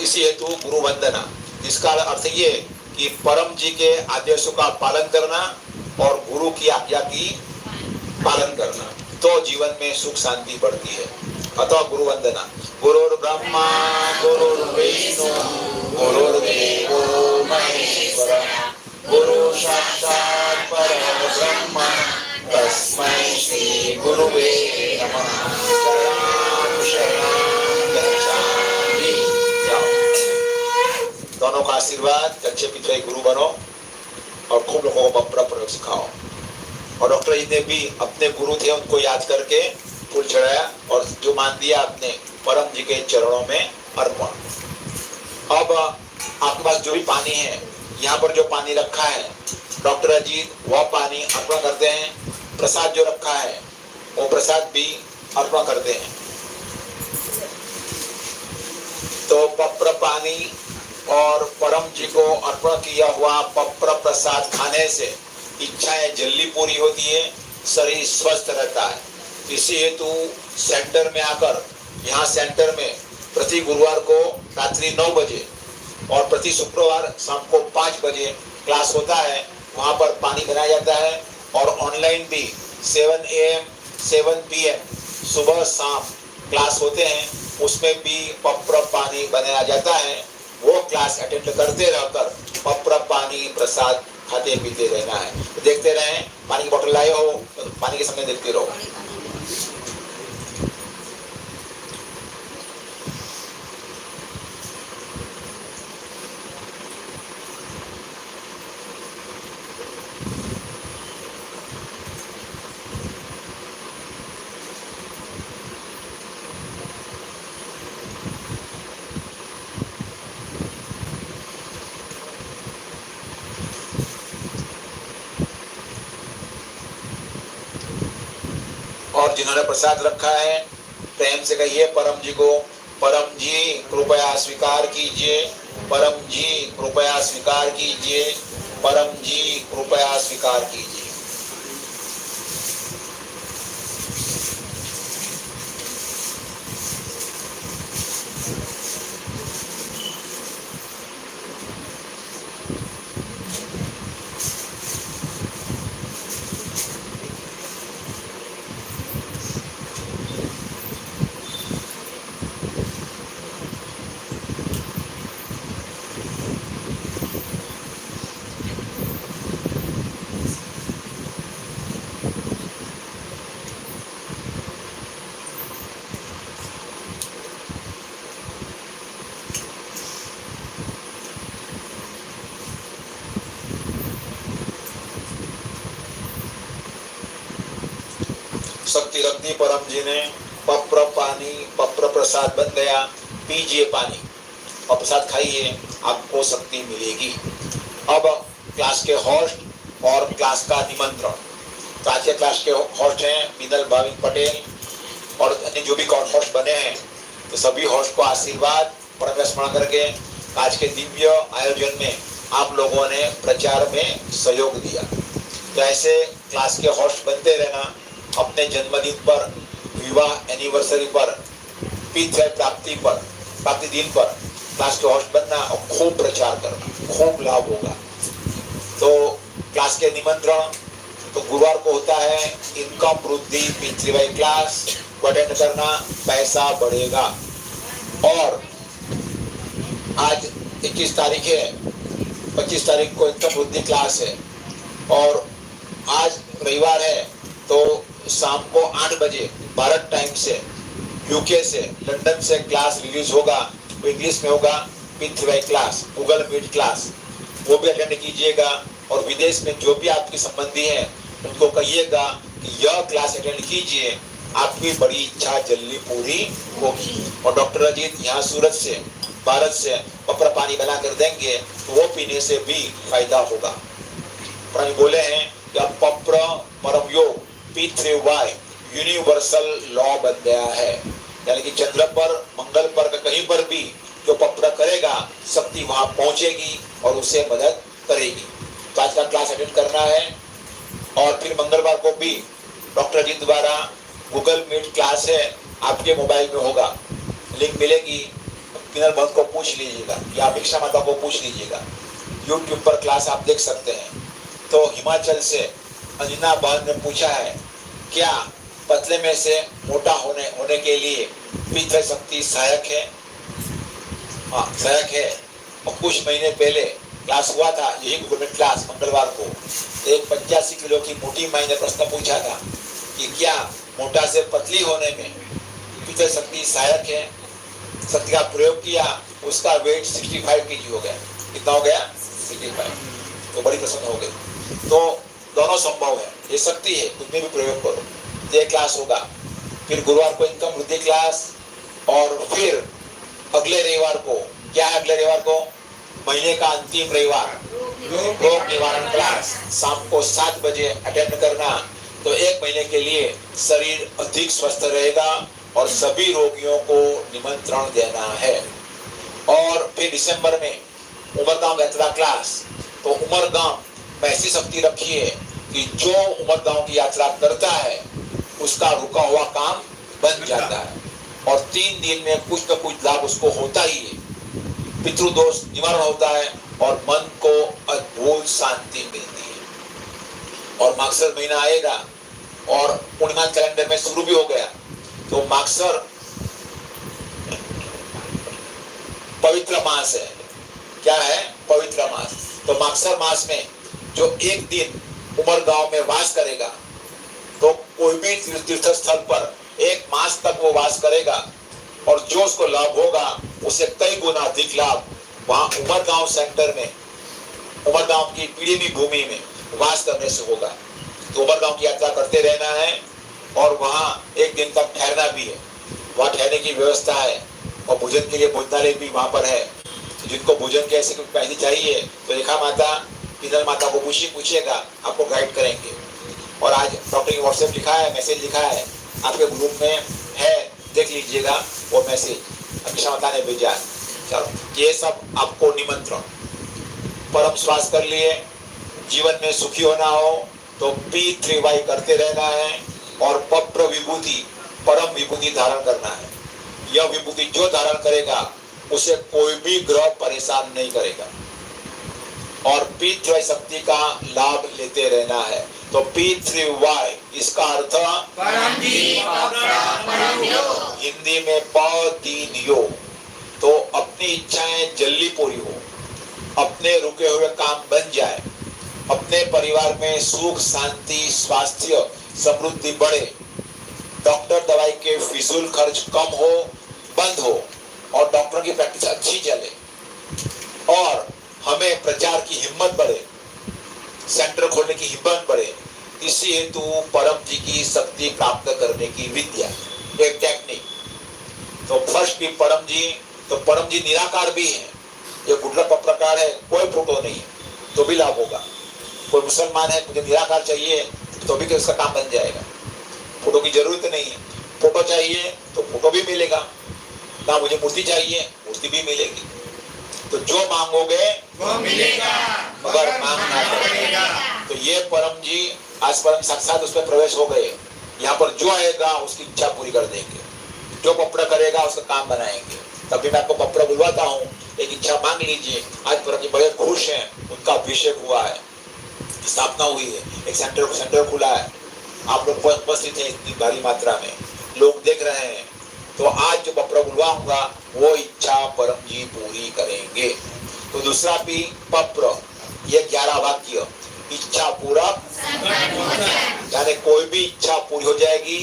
[SPEAKER 2] इसी हेतु गुरु वंदना, जिसका अर्थ ये कि परम जी के आदेशों का पालन करना और गुरु की आज्ञा की पालन करना, तो जीवन में सुख शांति बढ़ती है। अतः गुरु वंदना। गुरुर् ब्रह्मा गुरुर्विष्णु गुरुर्देवो महेश्वरः, गुरु साक्षात् परब्रह्म तस्मै श्री गुरुवे नमः। शरणं गच्छामि। दोनों का आशीर्वाद, अच्छे पितृ गुरु बनो और खूब लोगों को प्रयोग सिखाओ। और डॉक्टर जी ने भी अपने गुरु थे उनको याद करके फूल चढ़ाया और जो मान दिया अपने परम जी के चरणों में अर्पण। अब आपके पास जो भी पानी है, यहाँ पर जो पानी रखा है डॉक्टर अजीत वह पानी अर्पण करते हैं। प्रसाद जो रखा है वो प्रसाद भी अर्पण करते हैं। तो पप्र पानी और परम जी को अर्पण किया हुआ पप्र प्रसाद खाने से इच्छाएं जल्दी पूरी होती है, शरीर स्वस्थ रहता है। इसी हेतु सेंटर में आकर, यहाँ सेंटर में प्रति गुरुवार को रात्रि 9 बजे और प्रति शुक्रवार शाम को 5 बजे क्लास होता है। वहाँ पर पानी बनाया जाता है और ऑनलाइन भी 7 AM 7 PM सुबह शाम क्लास होते हैं, उसमें भी पप्र पानी बनाया जाता है। वो क्लास अटेंड करते रहकर पप्र पानी प्रसाद खाते पीते रहना है। तो देखते रहें, पानी की बोतल लाए हो तो पानी के सामने देखते रहो। और जिन्होंने प्रसाद रखा है प्रेम से कहिए परम जी को, परम जी कृपया स्वीकार कीजिए, परम जी कृपया स्वीकार कीजिए, परम जी कृपया स्वीकार कीजिए। शक्ति रख दी परम जी ने। पप्र पानी, पप्र प्रसाद बन गया। पीजिए पानी और प्रसाद खाइए, आपको शक्ति मिलेगी। अब क्लास के होस्ट और क्लास का निमंत्रण। तो आज के क्लास के होस्ट हैं मीनल भाविक पटेल और अन्य जो भी होस्ट बने हैं, तो सभी होस्ट को आशीर्वाद परम स्मरण करके आज के दिव्य आयोजन में आप लोगों ने प्रचार में सहयोग दिया। तो ऐसे क्लास के होस्ट बनते रहना। अपने जन्मदिन पर, विवाह एनिवर्सरी पर, प्राप्ति दिन पर क्लास के होस्ट बनना और खूब प्रचार करना, खूब लाभ होगा। तो क्लास के निमंत्रण तो गुरुवार को होता है इनकम वृद्धि पितृवाई क्लास को अटेंड करना, पैसा बढ़ेगा। और आज 21 तारीख है, 25 तारीख को इनकम वृद्धि क्लास है और आज रविवार है। तो शाम को 8 बजे भारत टाइम से, यूके से, लंदन से क्लास रिलीज होगा। वो इंग्लिश में होगा, पितृवाई क्लास, गूगल मीट क्लास, वो भी अटेंड कीजिएगा। और विदेश में जो भी आपके संबंधी हैं उनको कहिएगा कि यह क्लास अटेंड कीजिए, आपकी बड़ी इच्छा जल्दी पूरी होगी। और डॉक्टर अजीत यहाँ सूरत से, भारत से पप्र पानी बना कर देंगे, तो वो पीने से भी फायदा होगा। पर बोले हैं कि अब पप्र परम योग P3Y यूनिवर्सल लॉ बन गया है, यानी कि चंद्र पर, मंगल पर, कहीं पर भी जो पप्र करेगा शक्ति वहां पहुंचेगी और उसे मदद करेगी। तो आज का क्लास अटेंड करना है। और फिर मंगलवार को भी डॉक्टर जी द्वारा गूगल मीट क्लास है, आपके मोबाइल में होगा, लिंक मिलेगी। किन्नर भक्त को पूछ लीजिएगा या अभिक्षा माता को पूछ लीजिएगा, यूट्यूब पर क्लास आप देख सकते हैं। तो हिमाचल से अंजना बहन ने पूछा है, क्या पतले में से मोटा होने के लिए पितृ शक्ति सहायक है? हाँ, सहायक है। और कुछ महीने पहले क्लास हुआ था, यही गवर्नमेंट क्लास मंगलवार को, एक 85 किलो की मोटी माई ने प्रश्न पूछा था कि क्या मोटा से पतली होने में पितृ शक्ति सहायक है? शक्ति का प्रयोग किया, उसका वेट 65 kg हो गया। कितना हो गया? 65। तो बड़ी प्रसन्न हो गई। तो दोनों संभव है, ये शक्ति है, खुद में भी प्रयोग करो। ये क्लास होगा, फिर गुरुवार को इनकम वृद्धि क्लास, और फिर अगले रविवार को क्या है? अगले रविवार को महीने का अंतिम रविवार रोग निवारण क्लास शाम को 7 बजे अटेंड करना। तो 1 महीने के लिए शरीर अधिक स्वस्थ रहेगा और सभी रोगियों को निमंत्रण देना है। और फिर दिसंबर में उमरगांव यात्रा क्लास। तो उमरगांव में ऐसी शक्ति रखी है कि जो उमरगांव की यात्रा करता है उसका रुका हुआ काम बन जाता है और 3 दिन में कुछ न कुछ लाभ उसको होता ही है। पितृदोष निवारण होता है और मन को अद्भुत शांति मिलती है। और मागसर महीना आएगा और पूर्णिमा कैलेंडर में शुरू भी हो गया। तो मागसर पवित्र मास है। क्या है? पवित्र मास। तो मागसर मास में जो 1 दिन उमरगांव में वास करेगा, तो कोई भी तीर्थ स्थल पर 1 मास तक वो वास करेगा और जो उसको लाभ होगा उसे कई गुना अधिक लाभ वहां उमरगांव सेंटर में, उमरगांव की पीड़ित भूमि में वास करने से होगा। तो उमरगांव की यात्रा करते रहना है और वहां 1 दिन तक ठहरना भी है। वहां ठहरने की व्यवस्था है और भोजन के लिए भोजनालय भी वहां पर है। जिनको भोजन के ऐसे कुछ पैसे चाहिए तो रेखा माता, पिनल माता को पूछिएगा, आपको गाइड करेंगे। और आज डॉक्टर ने व्हाट्सएप लिखा है, मैसेज लिखा है, आपके ग्रुप में है, देख लीजिएगा वो मैसेज अमीषा माता ने भेजा है। चलो, ये सब आपको निमंत्रण। परम श्वास कर लिए। जीवन में सुखी होना हो तो P3Y करते रहना है और पप्र विभूति, परम विभूति धारण करना है। यह विभूति जो धारण करेगा उसे कोई भी ग्रह परेशान नहीं करेगा। और P3Y शक्ति का लाभ लेते रहना है। तो P3Y इसका अर्थ हिंदी में प-3 योग। तो अपनी इच्छाएं जल्दी पूरी हो, अपने रुके हुए काम बन जाए, अपने परिवार में सुख शांति स्वास्थ्य समृद्धि बढ़े, डॉक्टर दवाई के फिजूल खर्च कम हो, बंद हो और डॉक्टर की प्रैक्टिस अच्छी चले और हमें प्रचार की हिम्मत बढ़े, सेंटर खोलने की हिम्मत बढ़े। इसी हेतु परम जी की शक्ति प्राप्त करने की विद्या, एक टेक्निक। तो फर्स्ट भी परम जी, तो परम जी निराकार भी है, ये गुडलक प्रकार है, कोई फोटो नहीं है तो भी लाभ होगा। कोई मुसलमान है, मुझे निराकार चाहिए तो भी उसका काम बन जाएगा। फोटो की जरूरत नहीं है, फोटो चाहिए तो फोटो भी मिलेगा ना, मुझे मूर्ति चाहिए मूर्ति भी मिलेगी। तो जो मांगोगे
[SPEAKER 1] वो मिलेगा,
[SPEAKER 2] मगर मांगना पड़ेगा। तो ये परम जी आज परम साक्षात उसमें प्रवेश हो गए। यहाँ पर जो आएगा उसकी इच्छा पूरी कर देंगे, जो पपड़ा करेगा उसका काम बनाएंगे। तभी मैं आपको पपड़ा बुलवाता हूँ, एक इच्छा मांग लीजिए। आज परम जी बड़े खुश हैं, उनका अभिषेक हुआ है, स्थापना हुई है, एक सेंटर खुला है। आप लोग उपस्थित हैं इतनी भारी मात्रा में, लोग देख रहे हैं। तो आज जो पपड़ा बुलवाऊंगा वो इच्छा परम जी पूरी करेंगे। तो दूसरा भी पत्र, ये 11 वाक्य, इच्छा पूरक, यानी कोई भी इच्छा पूरी हो जाएगी।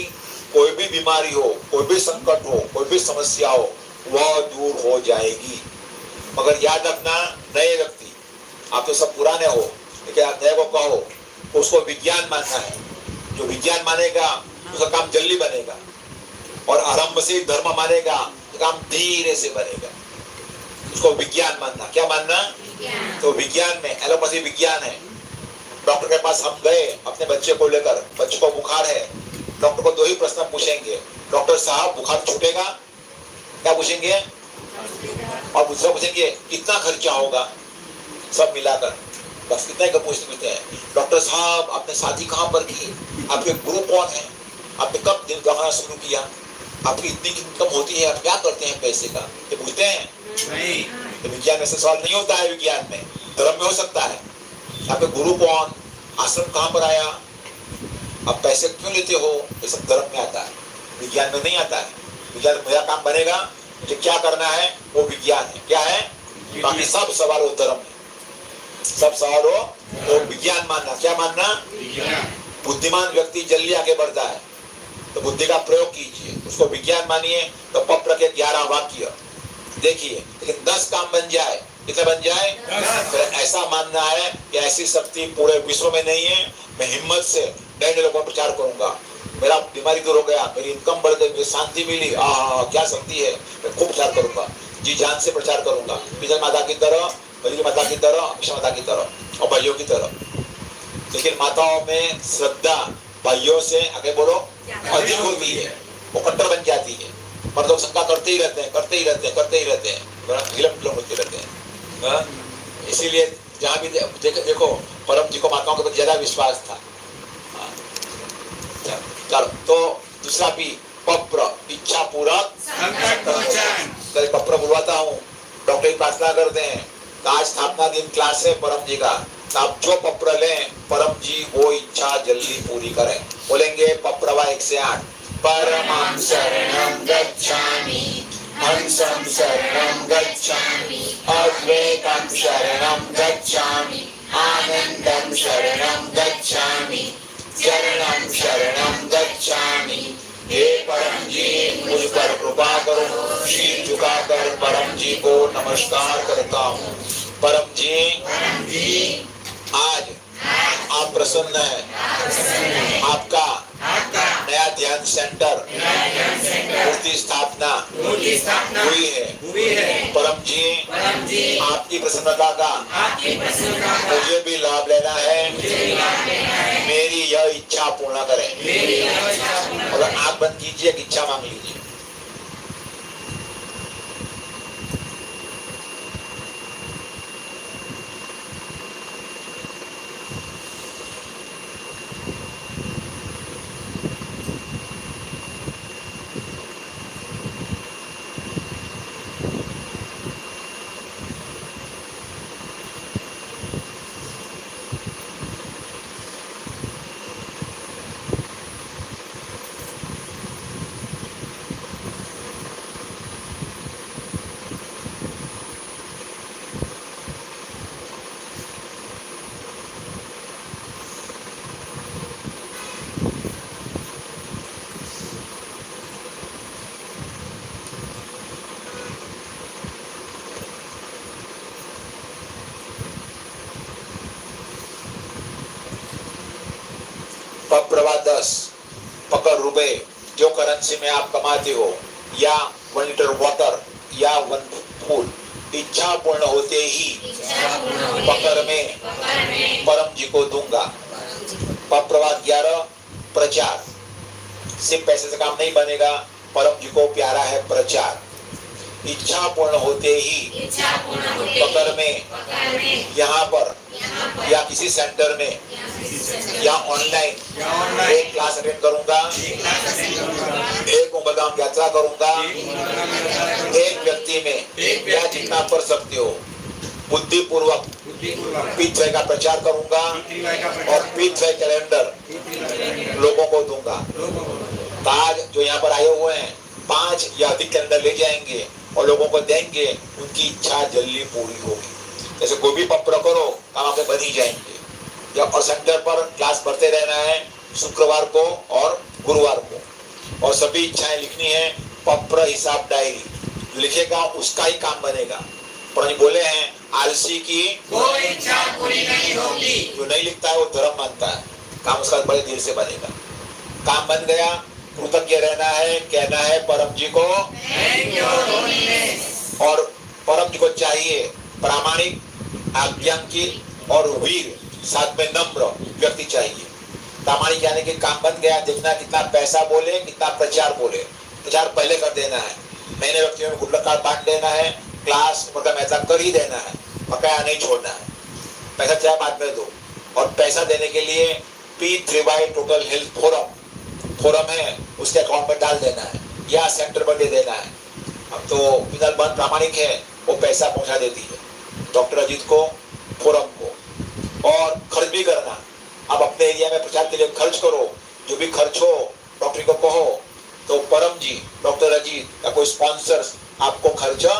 [SPEAKER 2] कोई भी बीमारी हो, कोई भी संकट हो, कोई भी समस्या हो, वह दूर हो जाएगी। मगर याद रखना, नए व्यक्ति, आप तो सब पुराने हो, लेकिन आप नए को कहो, उसको विज्ञान मानना है। जो विज्ञान मानेगा उसका काम जल्दी बनेगा और आरंभ से धर्म मानेगा तो काम धीरे से बनेगा। उसको विज्ञान मानना। क्या मानना? तो विज्ञान में एलोपैथी विज्ञान है। डॉक्टर के पास हम गए अपने बच्चे को लेकर, बच्चे को बुखार है, डॉक्टर को 2 ही प्रश्न पूछेंगे, डॉक्टर साहब बुखार छूटेगा? क्या पूछेंगे? और दूसरा पूछेंगे कितना खर्चा होगा, सब मिलाकर, बस कितना का पूछते हैं। डॉक्टर साहब आपने शादी कहाँ पर की, आपके गुरु कौन है, आपने कब दिन दवाना शुरू किया, आपकी इतनी इनकम होती है, आप क्या करते हैं पैसे का, ये पूछते हैं नहीं। तो विज्ञान में से सवाल नहीं होता है। विज्ञान में, धर्म में हो सकता है, आपके गुरु कौन, आश्रम कहाँ पर आया, आप पैसे क्यों लेते हो, ये सब धर्म में आता है, विज्ञान में नहीं आता है। विज्ञान में मेरा काम बनेगा, मुझे क्या करना है वो विज्ञान है। क्या है? बाकी सब सवाल हो धर्म में, सब सवाल हो तो विज्ञान मानना। क्या मानना? बुद्धिमान व्यक्ति जल्दी आगे बढ़ता है, तो बुद्धि का प्रयोग कीजिए, उसको विज्ञान मानिए। तो पत्र के 11 वाक्य देखिए, लेकिन 10 काम बन जाए कितने बन जाए? फिर ऐसा मानना है कि ऐसी शक्ति पूरे विश्व में नहीं है। मैं हिम्मत से नए लोगों को प्रचार करूंगा, मेरा बीमारी दूर हो गया, मेरी इनकम बढ़ गई, मुझे शांति मिली, क्या शक्ति है, मैं खूब प्रचार करूंगा, जी जान से प्रचार करूंगा, पिता माता की तरह, बजरी माता की तरह, अक्षय माता की तरह और भाइयों की तरह। लेकिन माताओं में श्रद्धा भाइयों से आगे बोलो अधिक होती है, वो कट्टर बन जाती है। पर लोग शंका करते ही रहते हैं, करते ही रहते हैं, करते ही रहते हैं, हिलम खिलम होते रहते हैं। इसीलिए जहां भी देखो परम जी को माताओं के प्रति ज्यादा विश्वास था। चलो तो दूसरा भी पप्र इच्छा पूरक पप्र बुलवाता हूँ। डॉक्टर की प्रार्थना करते हैं, आज स्थापना दिन क्लास है परम जी का, आप जो पप्र लें परम जी वो इच्छा जल्दी पूरी करें। बोलेंगे पप्रवा 1 से 8। परमं शरणं गच्छामि, हंसं शरणं गच्छामि, अद्वैतं शरणं गच्छामि, आनंदं शरणं गच्छामि, चरणं शरणं गच्छामि। हे परम जी मुझ पर कृपा करो। शीर झुकाकर परम जी को नमस्कार करता हूँ। परम जी आज आप प्रसन्न है, आपका नया ध्यान सेंटर मूर्ति स्थापना हुई है। परम जी आपकी प्रसन्नता का मुझे भी लाभ लेना है, मेरी यह इच्छा पूर्ण करें। और आंख बंद कीजिए, इच्छा मांग लीजिए। पप्रवा 10 पकड़ रुपए जो करेंसी में आप कमाते हो, या 1 लीटर वाटर या 1 फूल, इच्छा पूर्ण होते ही पकड़ में परम जी को दूंगा। पप्रवा 11 प्रचार, सिर्फ पैसे से काम नहीं बनेगा, परम जी को प्यारा है प्रचार। इच्छा पूर्ण होते ही पकड़ में यहाँ पर या किसी सेंटर में या ऑनलाइन एक क्लास अटेंड करूंगा, एक उम्रगाम यात्रा करूंगा, एक व्यक्ति में या जितना कर सकते हो बुद्धि पूर्वक पीठ का प्रचार करूंगा और पीठ कैलेंडर लोगों को दूंगा। आज जो यहाँ पर आए हुए हैं 5 या अधिक कैलेंडर ले जाएंगे और लोगों को देंगे, उनकी इच्छा जल्दी पूरी होगी। जैसे कोई भी पप्र करो काम आपके बन ही जाएंगे। या और सेंटर पर क्लास पढ़ते रहना है शुक्रवार को और गुरुवार को, और सभी इच्छाएं लिखनी है। पप्र हिसाब डायरी जो लिखेगा उसका ही काम बनेगा। पर बोले हैं आलसी की
[SPEAKER 1] कोई इच्छा पूरी नहीं होगी।
[SPEAKER 2] जो नहीं लिखता है वो धर्म मानता है, काम उसका बड़े देर से बनेगा। काम बन गया, कृतज्ञ रहना है, कहना है परम जी को
[SPEAKER 1] थैंक यू होलीनेस।
[SPEAKER 2] और परम जी को चाहिए प्रामाणिक, आज्ञांकित और वीर, साथ में नम्र व्यक्ति चाहिए। प्रामाणिक यानी कि काम बन गया, देखना कितना पैसा बोले, कितना प्रचार बोले। प्रचार पहले कर देना है, मैंने व्यक्तियों में गुल्लक कार्ड बांट देना है, क्लास मतलब ऐसा कर ही देना है, बकाया नहीं छोड़ना है। पैसा चाहे बाद में दो। और पैसा देने के लिए P3Y टोटल हेल्थ फोरम है, उसके अकाउंट में डाल देना है या सेंटर पर दे देना है। अब तो विनल बंद प्रामाणिक है, वो पैसा पहुंचा देती है डॉक्टर अजीत को, फोरम को। और खर्च भी करना, अब अपने एरिया में प्रचार के लिए खर्च करो, जो भी खर्च हो डॉक्टर को कहो तो परम जी, डॉक्टर अजीत या कोई स्पॉन्सर्स आपको खर्चा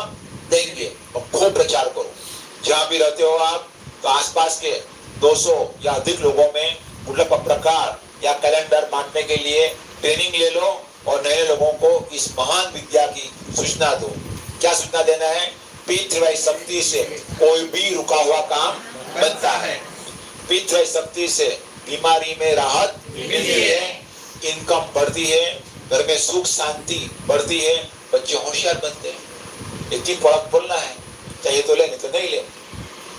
[SPEAKER 2] देंगे और खूब प्रचार करो। जहाँ भी रहते हो आप, तो आसपास के 200 या अधिक लोगों में गुल्लक प्रकार या कैलेंडर बांटने के लिए ट्रेनिंग ले लो और नए लोगों को इस महान विद्या की सूचना दो। क्या सूचना देना है? P3 पितृवाई शक्ति से कोई भी रुका हुआ काम बनता है। पितृवाई शक्ति से बीमारी में राहत मिलती है, इनकम बढ़ती है, घर में सुख शांति बढ़ती है, बच्चे होशियार बनते हैं। ये 3 पॉइंट बोलना है, चाहिए तो ले, नहीं तो नहीं ले।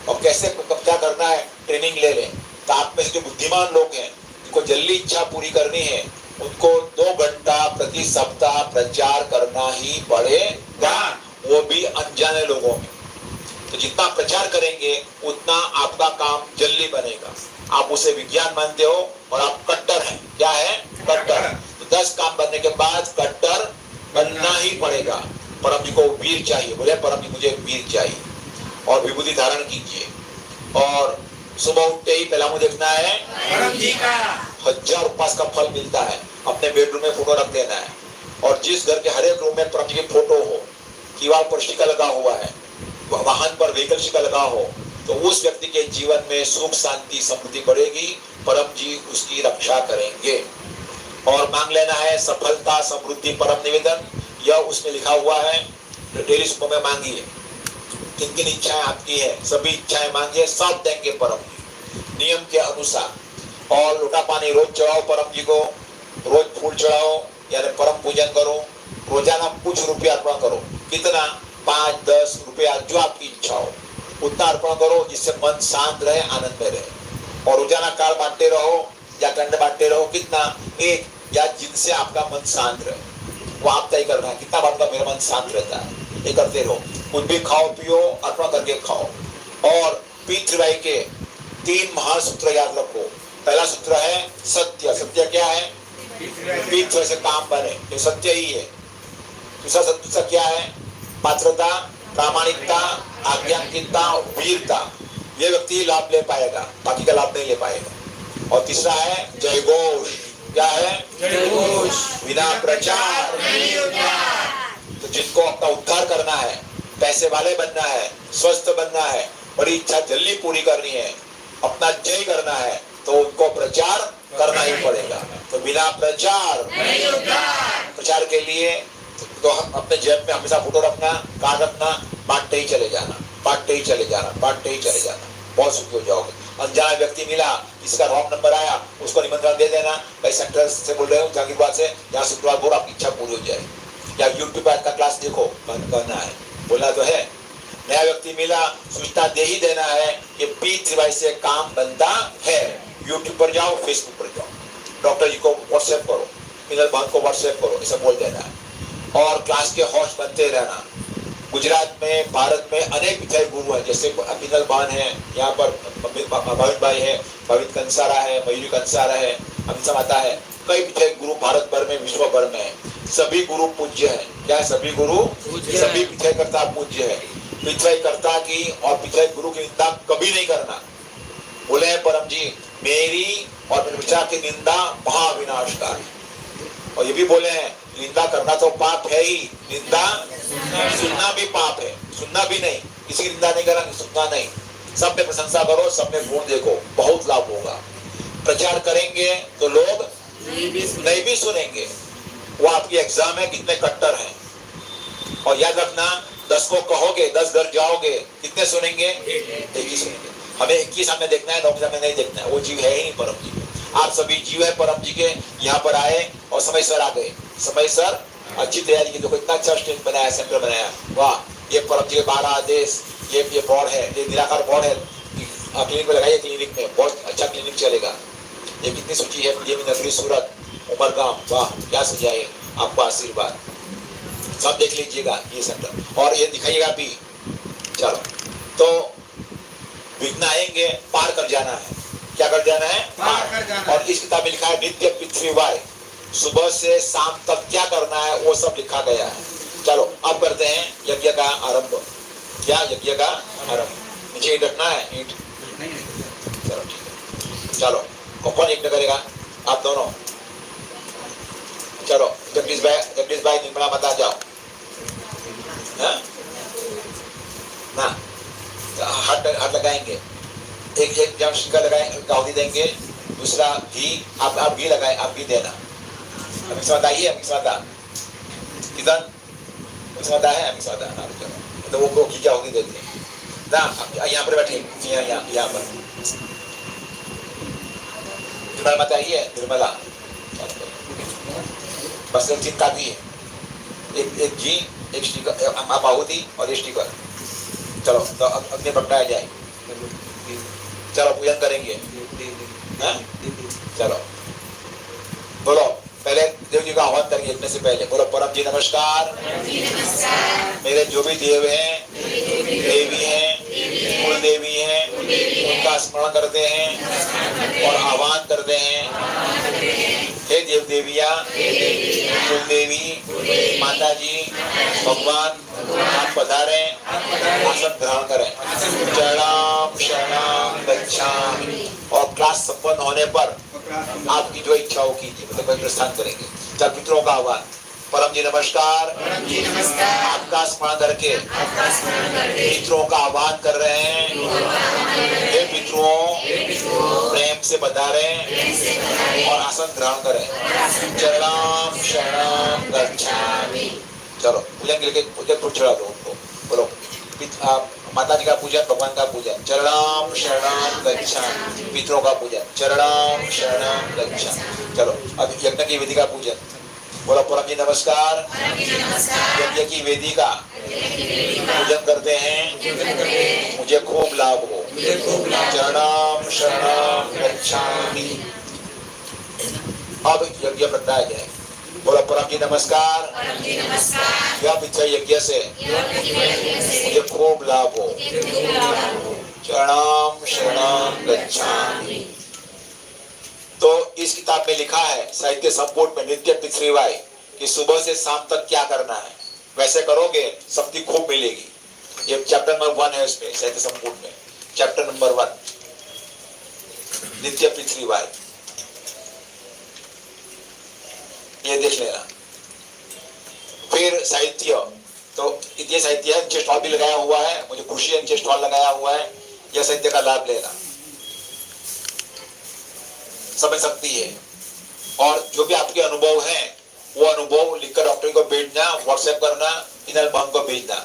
[SPEAKER 2] और कैसे कब क्या करना है ट्रेनिंग ले लें। तो आप में से जो बुद्धिमान लोग हैं, जिनको जल्दी इच्छा पूरी करनी है, उनको 2 घंटा प्रति सप्ताह प्रचार करना ही पड़ेगा, वो भी अनजाने लोगों में। तो जितना प्रचार करेंगे उतना आपका काम जल्दी बनेगा। आप उसे विज्ञान मानते हो और आप कट्टर हैं। क्या है? कट्टर। तो 10 काम बनने के बाद कट्टर बनना ही पड़ेगा। परम जी को वीर चाहिए, बोले परम जी मुझे वीर चाहिए, और विभूति धारण कीजिए। और सुबह उठते ही पहला मुझे देखना है
[SPEAKER 1] परम जी का
[SPEAKER 2] 1000 उपवास का फल मिलता है। अपने बेडरूम में फोटो रख देना है, और जिस घर के हर एक रूम में परम जी की फोटो हो, दीवार पर स्टिकर लगा हुआ है, वाहन पर व्हीकल स्टिकर लगा हो, तो उस व्यक्ति के जीवन में सुख शांति समृद्धि बढ़ेगी, परम जी उसकी रक्षा करेंगे। और मांग लेना है सफलता समृद्धि परम निवेदन, यह उसमें लिखा हुआ है। डेली सुबह में मांगिए, किन किन इच्छाएं आपकी है, सभी इच्छाएं मांगिए, सब देंगे परम जी नियम के अनुसार। और लोटा पानी रोज चढ़ाओ परम जी को, रोज फूल चढ़ाओ, यानी परम पूजन करो। रोजाना कुछ रुपया अर्पण करो, कितना? 5-10 रुपया, जो आपकी इच्छा हो उतना अर्पण करो, जिससे मन शांत रहे, आनंद में रहे। और रोजाना काल बांटते रहो या दंड बांटते रहो, कितना? 1, या जिनसे आपका मन शांत रहे वो आप तय करना है, कितना बांटूंगा मेरा मन शांत रहता है, ये करते रहो। कुछ भी खाओ पियो, अर्पण करके खाओ। और पितृवाई के 3 महान सूत्र याद रखो। पहला सूत्र है सत्य। सत्य क्या है? पितृवाई से काम बने, ये सत्य ही है। दूसरा सत्य क्या है? पात्रता, प्रामाणिकता, आज्ञाकारिता, वीरता। ये व्यक्ति लाभ ले पाएगा, बाकी का लाभ नहीं ले पाएगा। और तीसरा है जय घोष। क्या है?
[SPEAKER 1] जय घोष।
[SPEAKER 2] बिना प्रचार
[SPEAKER 1] नहीं उद्धार।
[SPEAKER 2] तो जिनको अपना उद्धार करना है, पैसे वाले बनना है, स्वस्थ बनना है, बड़ी इच्छा जल्दी पूरी करनी है, अपना जय करना है, तो उनको प्रचार करना ही पड़ेगा। तो बिना प्रचार
[SPEAKER 1] नहीं उद्धार।
[SPEAKER 2] प्रचार के लिए तो हम अपने जेब में हमेशा फोटो रखना, कार्ड रखना, बांटते ही चले जाना, बांटते ही चले जाना, बांटते ही चले जाना, बहुत सुखी हो जाओगे। अनजाना व्यक्ति मिला, इसका रॉन्ग नंबर आया, उसको निमंत्रण दे देना, भाई सेंटर से बोल रहे हो जहांगीरबाग से, यहाँ शुक्रवार को आपकी इच्छा पूरी हो जाए। या यूट्यूब पर का क्लास देखो, कहना है, बोलना तो है। नया व्यक्ति मिला, सूचना दे ही देना है कि पितृवाई से काम बनता है। यूट्यूब पर जाओ, फेसबुक पर जाओ, डॉक्टर जी को व्हाट्सएप करो, मिनल बहन को व्हाट्सएप करो, ऐसा बोल देना है। और क्लास के होस्ट बनते रहना। गुजरात में, भारत में अनेक पितृवाई गुरु हैं, जैसे मिनल बहन है, यहाँ पर भावित भाई है, भावित कंसारा है, मयूरी कंसारा है, अमित माता है, कई पितृवाई गुरु भारत भर में, विश्व भर में है। सभी गुरु पूज्य है। क्या है? सभी गुरु, सभी पितृवाई कर्ता पूज्य है। पितृवाई कर्ता की और पितृवाई गुरु की निंदा कभी नहीं करना। बोले हैं परम जी, मेरी और मेरे विचार की निंदा महाविनाशकारी। और ये भी बोले हैं, निंदा करना तो पाप है ही, निंदा सुनना भी पाप है। सुनना भी नहीं, किसी की निंदा नहीं करना, सुनना नहीं। सब में प्रशंसा करो, सब में गुण देखो, बहुत लाभ होगा। प्रचार करेंगे तो लोग नहीं भी सुनेंगे। वो आपकी एग्जाम है, कितने कट्टर हैं। और याद रखना, 10 को कहोगे, 10 घर जाओगे, कितने सुनेंगे? 1 ही सुनेंगे। हमें 1 ही सामने देखना है, 9 सामने नहीं देखना है। वो जीव है ही नहीं परम जी। आप सभी जीव है परम जी के, यहाँ पर आए और समयसर आ गए, समयसर अच्छी तैयारी की। देखो इतना अच्छा स्टेज बनाया, सेंटर बनाया, वाह। ये परम जी के 12 आदेश, ये बोर्ड है, ये निराकार बोर्ड है, क्लिनिक में लगाइए, क्लिनिक में बहुत अच्छा क्लिनिक चलेगा। ये कितनी सूची है, ये नगरी सूरत, उमरगाम, वाह क्या सजाए, आपको आशीर्वाद। सब देख लीजिएगा ये सेंटर, और ये दिखाइएगा भी। चलो, तो विघ्न आएंगे, पार कर जाना है। क्या कर जाना है?
[SPEAKER 1] पार कर जाना।
[SPEAKER 2] और इस किताब में लिखा है नित्य पितृवाई, सुबह से शाम तक क्या करना है वो सब लिखा गया है। चलो अब करते हैं यज्ञ का आरंभ। क्या यज्ञ का आरंभ? नीचे ईंट रखना है, ईंट। चलो ठीक है, चलो कौन यज्ञ करेगा? आप दोनों। चलो जगदीश भाई निर्मला माता जाओ। ना हाथ लगाएंगे, एक जब शिका लगाएंगे, गाउदी देंगे, दूसरा घी, आप घी लगाए, आप घी देना। अमित स्वादा आइए, अमित स्वादा किधर? अमित स्वादा है, अमित स्वादा। तो वो घी क्या होगी देखते हैं ना। यहाँ पर बैठे, यहाँ पर निर्मला माता आई है, निर्मला बस एक चिंता भी है, एक घी, एक स्टिकर, आहुति और एक स्टिकर। चलो तो अग्नि पकड़ाया जाए, चलो पूजन करेंगे। चलो बोलो, पहले देव जी का आह्वान करेंगे इतने से पहले। बोलो परम जी नमस्कार, मेरे जो भी देव हैं, देवी हैं, कुल देवी हैं, उनका स्मरण करते हैं और आह्वान करते हैं। हे देव देविया, कुल देवी, माता जी, भगवान आप पधारे, आसन ग्रहण करें। चरणाम शरणाम गच्छामि। और क्लास संपन्न होने पर आपकी जो इच्छा हो कीजिए, मतलब प्रस्थान करेंगे। चल पितरों का आह्वान। परम जी नमस्कार, आपका स्मरण करके पितरों का आह्वान कर रहे हैं। हे पितरों, प्रेम से पधारे और आसन ग्रहण करें। चरणाम शरणाम गच्छामि। चलो पूजन के लिए पूजन चढ़ा दो उनको। बोलो माता जी का पूजन, भगवान का पूजन। चरणाम शरणाम गच्छामि। पितरों का पूजन, चरणाम शरणाम गच्छामि। चलो अब यज्ञ की विधि का पूजन। बोलो परम जी नमस्कार, यज्ञ की वेदी का पूजन करते हैं, मुझे खूब लाभ हो। चरणाम शरणाम गच्छामि। अब यज्ञ बताया जाए। बोलो परम जी नमस्कार, यह पिछले यज्ञ से मुझे खूब लाभ हो। चरणाम शरणाम गच्छामि। तो इस किताब में लिखा है, साहित्य संपुट में, नित्य पितृवाय, कि सुबह से शाम तक क्या करना है। वैसे करोगे शक्ति खूब मिलेगी। ये चैप्टर नंबर 1 है इसमें, साहित्य संपुट में चैप्टर नंबर 1, नित्य पितृवाय। ये देख लेना। फिर साहित्य, तो ये साहित्य है, नीचे स्टॉल भी लगाया हुआ है, मुझे खुशी है नीचे स्टॉल लगाया हुआ है। यह साहित्य का लाभ लेना, समझ सकती है। और जो भी आपके अनुभव हैं, वो अनुभव लिखकर डॉक्टर को भेजना, व्हाट्सएप करना, इनल बहन को भेजना।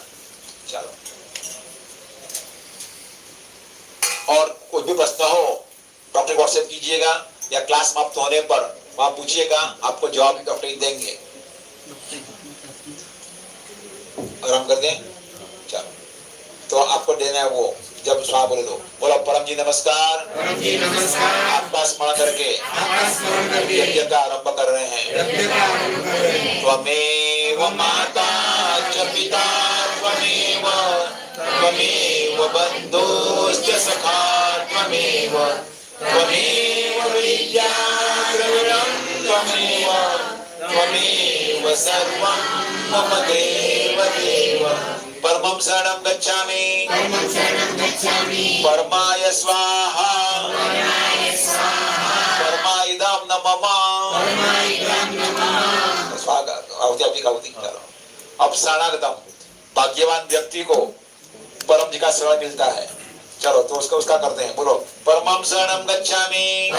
[SPEAKER 2] चलो, और कोई भी प्रश्न हो डॉक्टर को व्हाट्सएप कीजिएगा, या क्लास समाप्त होने पर वहां पूछिएगा, आपको जवाब डॉक्टर देंगे। आराम कर दें। चलो, तो आपको देना है वो, जब स्वाहा बोले दो। बोला परम जी नमस्कार, आपका स्मरण करके यज्ञ का आरंभ कर रहे हैं। त्वमेव माता च पिता त्वमेव, त्वमेव बन्धुश्च सखा त्वमेव, त्वमेव विद्या द्रविणं त्वमेव, त्वमेव सर्वं मम देव देव। परमं शरणं गच्छामि, परमाय स्वाहा, परमाइदं न मम। स्वागत आहुति। अब शरणागतम, भाग्यवान व्यक्ति को परम जी का शरण मिलता है। चलो तो उसका करते हैं। बोलो परमं शरणं गच्छामि,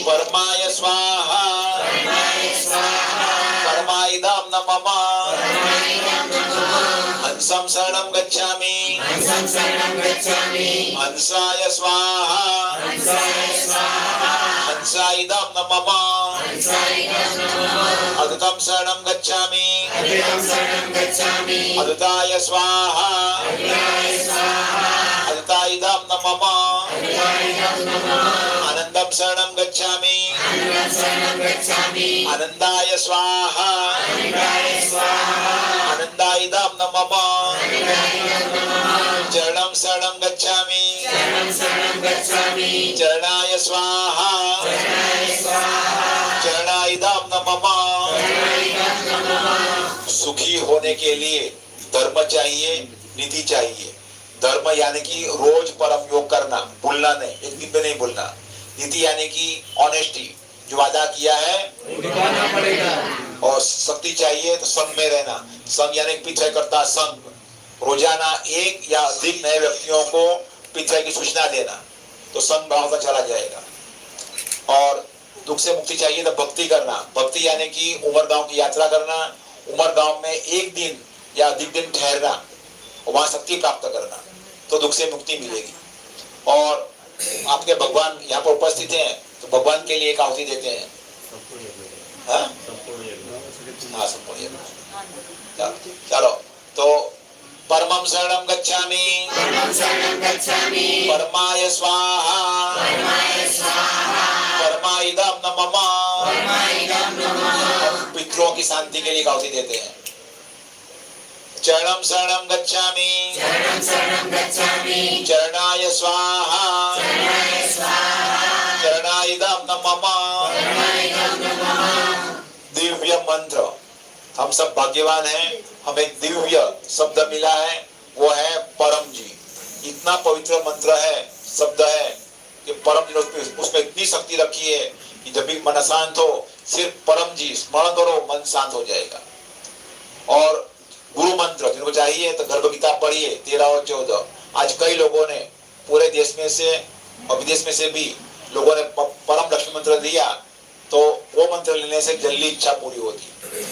[SPEAKER 2] परमाय स्वाहा, परमाइदं न मम। हंसं शरणं गच्छामि, हंसाय स्वाहा, हंसाइदं न मम। अद्भुतं शरणं गच्छामि, अद्भुताय स्वाहा, अद्भुताइदं न मम। आनंदं शरणं गच्छामि, आनंदाय स्वाहा, आनंदाइदं न मम। चरणं शरणं गच्छामि, चरणाय स्वाहा, चरणाइदं न मम। सुखी होने के लिए धर्म चाहिए, नीति चाहिए। धर्म यानी कि रोज परम योग करना, भूलना नहीं, एक दिन में नहीं भूलना। नीति यानी कि ऑनेस्टी, जो वादा किया है निभाना पड़ेगा। और शक्ति चाहिए तो संघ में रहना। संघ यानी पीछे करता संघ, रोजाना एक या अधिक नए व्यक्तियों को पीछे की सूचना देना, तो संघ भाव का चला जाएगा। और दुख से मुक्ति चाहिए तो भक्ति करना। भक्ति यानी कि उमर गांव की यात्रा करना, उमर गांव में एक दिन या अधिक दिन ठहरना और वहां शक्ति प्राप्त करना, तो दुख से मुक्ति मिलेगी। और आपके भगवान यहाँ पर उपस्थित हैं, तो भगवान के लिए एक आहुति देते हैं। हाँ, संपूर्ण यज्ञ। चलो, तो परमं शरणं गच्छामि, परमाय स्वाहा, परमाइदं न मम। पितरों की शांति के लिए आहुति देते हैं। चरणं शरणं गच्छामि, चरणाय स्वाहा, चरणाइदं न मम। दिव्य मंत्र, हम सब भाग्यवान हैं, हमें दिव्य शब्द मिला है, वो है परम जी। इतना पवित्र मंत्र है, शब्द है कि परम जी ने उसमें इतनी शक्ति रखी है कि जब भी मन अशांत हो, सिर्फ परम जी स्मरण करो, मन शांत हो जाएगा। और गुरु मंत्र जिनको चाहिए तो गर्भ गीता पढ़िए 13 और 14। आज कई लोगों ने पूरे देश में से और विदेश में से भी लोगों ने परम लक्ष्मी मंत्र लिया, तो वो मंत्र लेने से जल्दी इच्छा पूरी होती।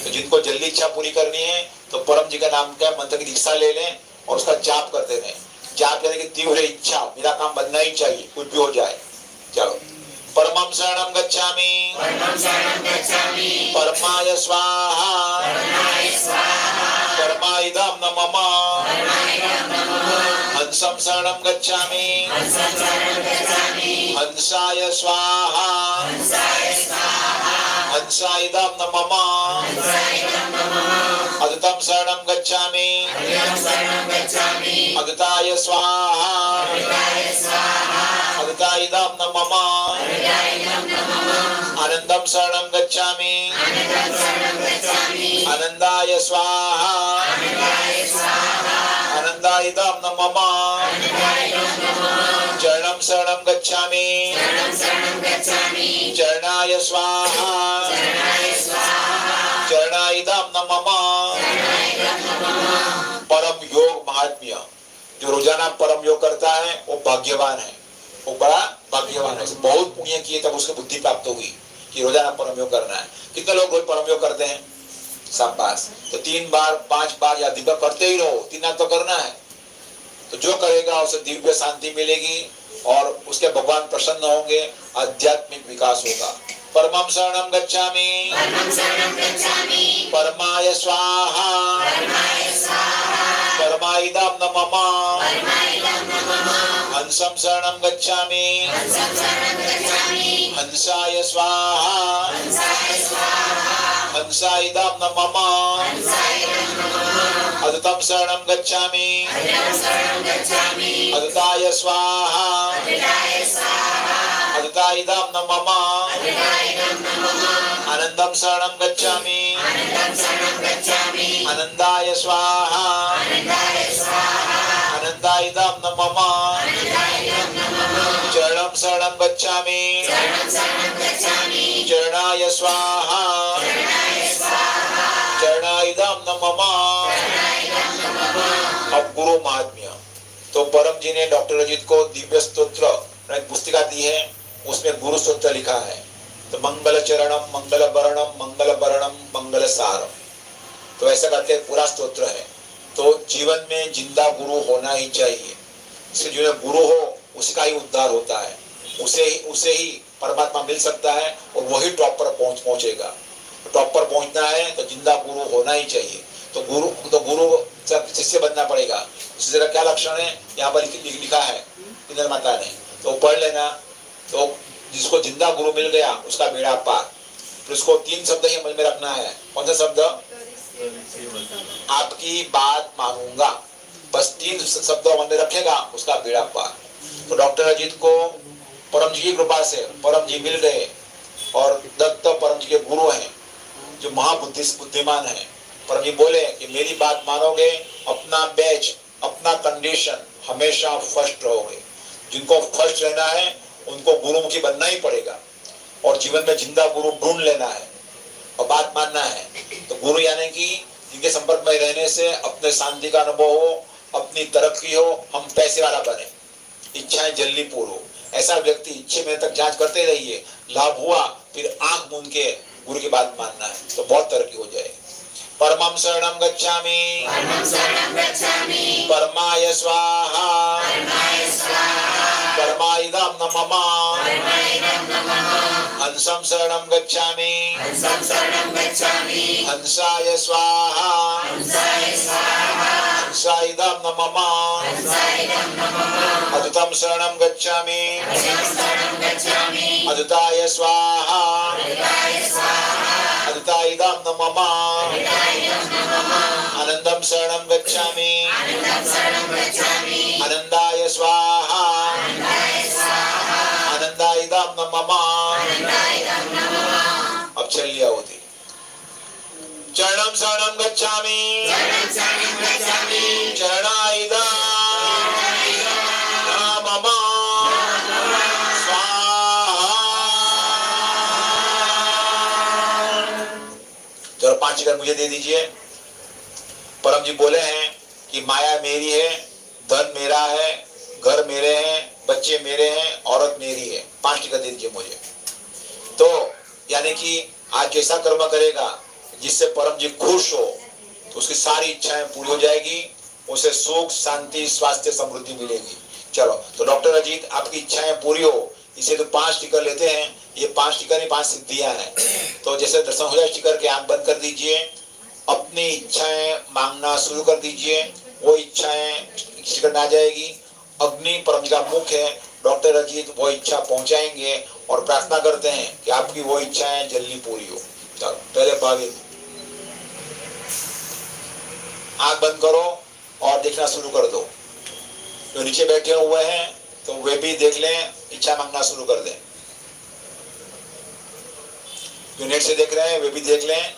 [SPEAKER 2] तो जिनको जल्दी इच्छा पूरी करनी है तो परम जी का नाम का मंत्र की दीक्षा ले लें और उसका जाप करते रहें। जाप करने की तीव्र इच्छा, मेरा काम बनना ही चाहिए, कुछ भी हो जाए। चलो, परमं शरणं गच्छामि, परमाय स्वाहा, परमाइदं न मम। हंसं शरणं गच्छामि, हंसाय स्वाहा, हंसाइदं न मम। अदृतं शरणं गच्छामि, अदृताय स्वाहा, अदृताइदं न मम। आनंदं शरणं गच्छामि, आनंदाय स्वाहा, आनंदाइदं न मम। चरणं शरणं गच्छामि, चरणाय स्वाहा, चरणाइदं न मम। परम योग महात्म्य, जो रोजाना परम योग करता है वो भाग्यवान है, वो बड़ा भाग्यवान है। बहुत पुण्य किए तब उसको बुद्धि प्राप्त होगी कि रोजाना परम योग करना है। कितने लोग रोज परम योग करते हैं? शाबाश। तो 3 बार 5 बार या दिन करते ही रहो, 3 तो करना है। तो जो करेगा उसे दिव्य शांति मिलेगी और उसके भगवान प्रसन्न होंगे, आध्यात्मिक विकास होगा। परमं शरणं गच्छामि, परमाय स्वाहा, परमाइदं न मम। हंसं शरणं गच्छामि, हंसाय स्वाहा, हंसाइदं न मम। अदृतं शरणं गच्छामि, अदृताय स्वाहा, अदृताइदं न मम। आनंदं शरणं गच्छामि, आनंदाय स्वाहा, आनंदाइदं न मम। चरणं शरणं गच्छामि, चरणाय स्वाहा, चरणाइदं न मम। अब गुरु महात्म्य, तो परम जी ने डॉक्टर अजीत को दिव्य स्तोत्र पुस्तिका दी है, उसमें गुरु स्तोत्र लिखा है। तो मंगल चरणम, मंगल वरणम, मंगल वरणम, मंगल सारम, तो ऐसा करके पूरा स्तोत्र है। तो जीवन में जिंदा गुरु होना ही चाहिए। इसलिए जो गुरु हो उसका ही उद्धार होता है, उसे ही परमात्मा मिल सकता है और वही टॉप पर पहुंचेगा। टॉप पर पहुंचना है तो जिंदा गुरु होना ही चाहिए। तो गुरु शिष्य बनना पड़ेगा। शिष्य का क्या लक्षण है यहाँ पर लिखा है इंद्र माता ने, तो पढ़ लेना। तो जिसको जिंदा गुरु मिल गया उसका बेड़ा पार। फिर उसको 3 शब्द ही मन में रखना है। कौन सा शब्द? आपकी बात मानूंगा। बस 3 शब्द मन में रखेगा, उसका बेड़ा पार। तो डॉक्टर अजीत को परम जी की कृपा से परम जी मिल गए और दत्त परम जी के गुरु हैं जो बुद्धिमान है। परम जी बोले कि मेरी बात मानोगे, अपना बैच, अपना कंडीशन हमेशा फर्स्ट रहोगे। जिनको फर्स्ट रहना है उनको गुरुमुखी बनना ही पड़ेगा और जीवन में जिंदा गुरु ढूंढ लेना है और बात मानना है। तो गुरु यानी कि जिनके संपर्क में रहने से अपने शांति का अनुभव हो, अपनी तरक्की हो, हम पैसे वाला बने, इच्छाएं जल्दी पूर्ण हो। ऐसा व्यक्ति इच्छे में तक जांच करते रहिए, लाभ हुआ फिर आंख मूंद के गुरु की बात मानना है तो बहुत तरक्की हो जाएगी। परमं शरणं गच्छामि
[SPEAKER 1] परमं शरणं गच्छामि
[SPEAKER 2] परमाय स्वाहा
[SPEAKER 1] परमाय स्वाहा
[SPEAKER 2] परमाइदं न मम
[SPEAKER 1] परमाइदं नमः
[SPEAKER 2] हंसं शरणं गच्छामि
[SPEAKER 1] हंसं शरणं गच्छामि
[SPEAKER 2] हंसाय स्वाहा
[SPEAKER 1] हंसाय स्वाहा
[SPEAKER 2] हंसाइदं न मम
[SPEAKER 1] हंसाइदं नमः
[SPEAKER 2] अदुतं शरणं गच्छामि
[SPEAKER 1] हंसं शरणं गच्छामि
[SPEAKER 2] अदुताय स्वाहा
[SPEAKER 1] हृदयाय स्वाहा
[SPEAKER 2] अदुताइदं न मम
[SPEAKER 1] हृदयाय नमः
[SPEAKER 2] आनंदं शरणं गच्छामि
[SPEAKER 1] आनन्दं शरणं गच्छामि
[SPEAKER 2] आनंदाय स्वाहा
[SPEAKER 1] आनन्दाय स्वाहा
[SPEAKER 2] आनंदाइदं न मम
[SPEAKER 1] आनन्दायदं नमः
[SPEAKER 2] अब चल लिया होती चरणं शरणं गच्छामि
[SPEAKER 1] शरणं शरणं गच्छामि
[SPEAKER 2] चरणाइदं न मम स्वाहा। चलो 5 शिकर मुझे दे दीजिए। परम जी बोले हैं कि माया मेरी है, धन मेरा है, घर मेरे हैं, बच्चे मेरे हैं, औरत मेरी है। 5 टिकट दे दीजिए मुझे। तो यानी कि आज जैसा कर्म करेगा जिससे परम जी खुश हो तो उसकी सारी इच्छाएं पूरी हो जाएगी, उसे सुख शांति स्वास्थ्य समृद्धि मिलेगी। चलो तो डॉक्टर अजीत आपकी इच्छाएं पूरी हो इसे तो 5 टिकट लेते हैं। ये 5 टिकट नहीं 5 सिद्धियां हैं। तो जैसे दर्शन हो जाए टिकट के आंख बंद कर दीजिए, अपनी इच्छाएं मांगना शुरू कर दीजिए। वो इच्छाएं टिकट आ जाएगी। अग्नि परम जी का मुख है, डॉक्टर अजीत वो इच्छा पहुंचाएंगे और प्रार्थना करते हैं कि आपकी वो इच्छाएं जल्दी पूरी हो। चलो पहले भाभी आंख बंद करो और देखना शुरू कर दो। जो नीचे बैठे हुए हैं तो वे भी देख लें, इच्छा मांगना शुरू कर दें। जो नेट से देख रहे हैं वे भी देख लें।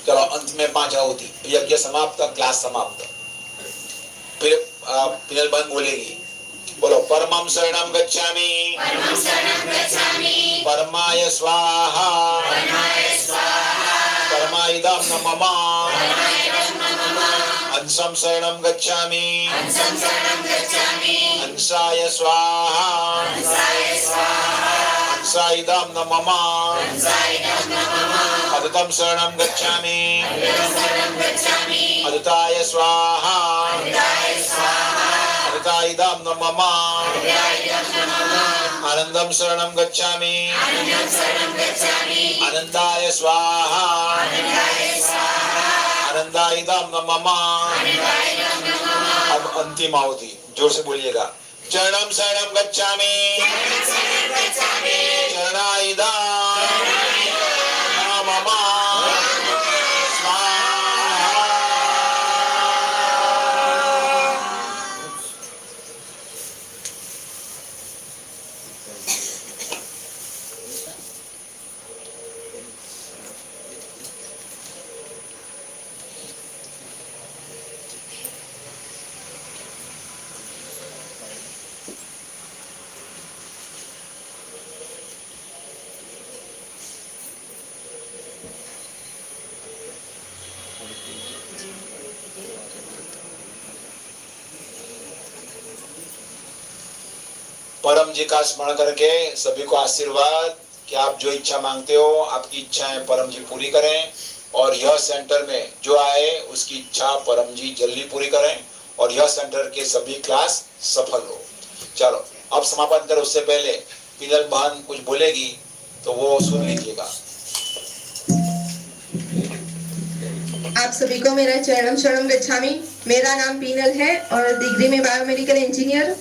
[SPEAKER 2] चलो अंत में 5 आहुति, यज्ञ समाप्त, क्लास समाप्त। फिर पिनल बंद बोलेगी, बोलो परमं शरणं गच्छामि
[SPEAKER 1] परमं शरणं गच्छामि
[SPEAKER 2] परमाय स्वाहा
[SPEAKER 1] परमाय स्वाहा
[SPEAKER 2] परमाइदं न मम
[SPEAKER 1] परमाइदं नमः
[SPEAKER 2] हंसं शरणं गच्छामि
[SPEAKER 1] हंसं शरणं गच्छामि
[SPEAKER 2] हंसाय स्वाहा
[SPEAKER 1] हंसाय स्वाहा
[SPEAKER 2] हंसाइदं न मम
[SPEAKER 1] हंसायदं नमः
[SPEAKER 2] अदुतं शरणं गच्छामि
[SPEAKER 1] हृदयं शरणं गच्छामि
[SPEAKER 2] अदुताय स्वाहा
[SPEAKER 1] हृदयाय स्वाहा
[SPEAKER 2] अदुताइदं न मम
[SPEAKER 1] हृदयायदं नमः
[SPEAKER 2] आनंदं शरणं गच्छामि
[SPEAKER 1] आनन्दं शरणं गच्छामि
[SPEAKER 2] आनंदाय स्वाहा
[SPEAKER 1] आनन्दाय स्वाहा
[SPEAKER 2] आनंदाइदं न मम
[SPEAKER 1] आनन्दायदं नमः
[SPEAKER 2] अब अंतिम आहुति, जोर से बोलिएगा। चरणं शरणं गच्छामि
[SPEAKER 1] शरणं शरणं गच्छामि
[SPEAKER 2] चरणाइदं न मम स्वाहा। परम जी का स्मरण करके सभी को आशीर्वाद कि आप जो इच्छा मांगते हो आपकी इच्छाएं परम जी पूरी करें और यह सेंटर में जो आए उसकी इच्छा परम जी जल्दी पूरी करें और यह सेंटर के सभी क्लास सफल हो। चलो अब समापन करें उससे पहले पिनल बहन कुछ बोलेगी तो वो सुन लीजिएगा।
[SPEAKER 3] आप सभी को मेरा चरणम शरणम गच्छामि। मेरा नाम पीनल है और डिग्री में बायोमेडिकल इंजीनियर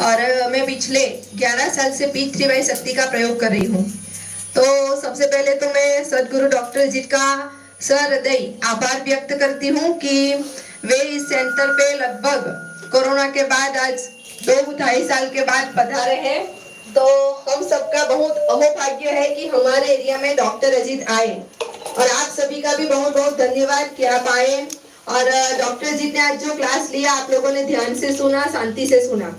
[SPEAKER 3] और मैं पिछले 11 साल से P3Y शक्ति का प्रयोग कर रही हूँ। तो सबसे पहले तो मैं सदगुरु डॉक्टर अजीत का सहृदय आभार व्यक्त करती हूँ कि वे इस सेंटर पे लगभग कोरोना के बाद आज 2-2.5 साल के बाद पधारे हैं तो हम सबका बहुत अहोभाग्य है कि हमारे एरिया में डॉक्टर अजीत आए और आप सभी का भी बहुत बहुत धन्यवाद कि आप आए। और डॉक्टर अजीत ने आज जो क्लास लिया आप लोगों ने ध्यान से सुना, शांति से सुना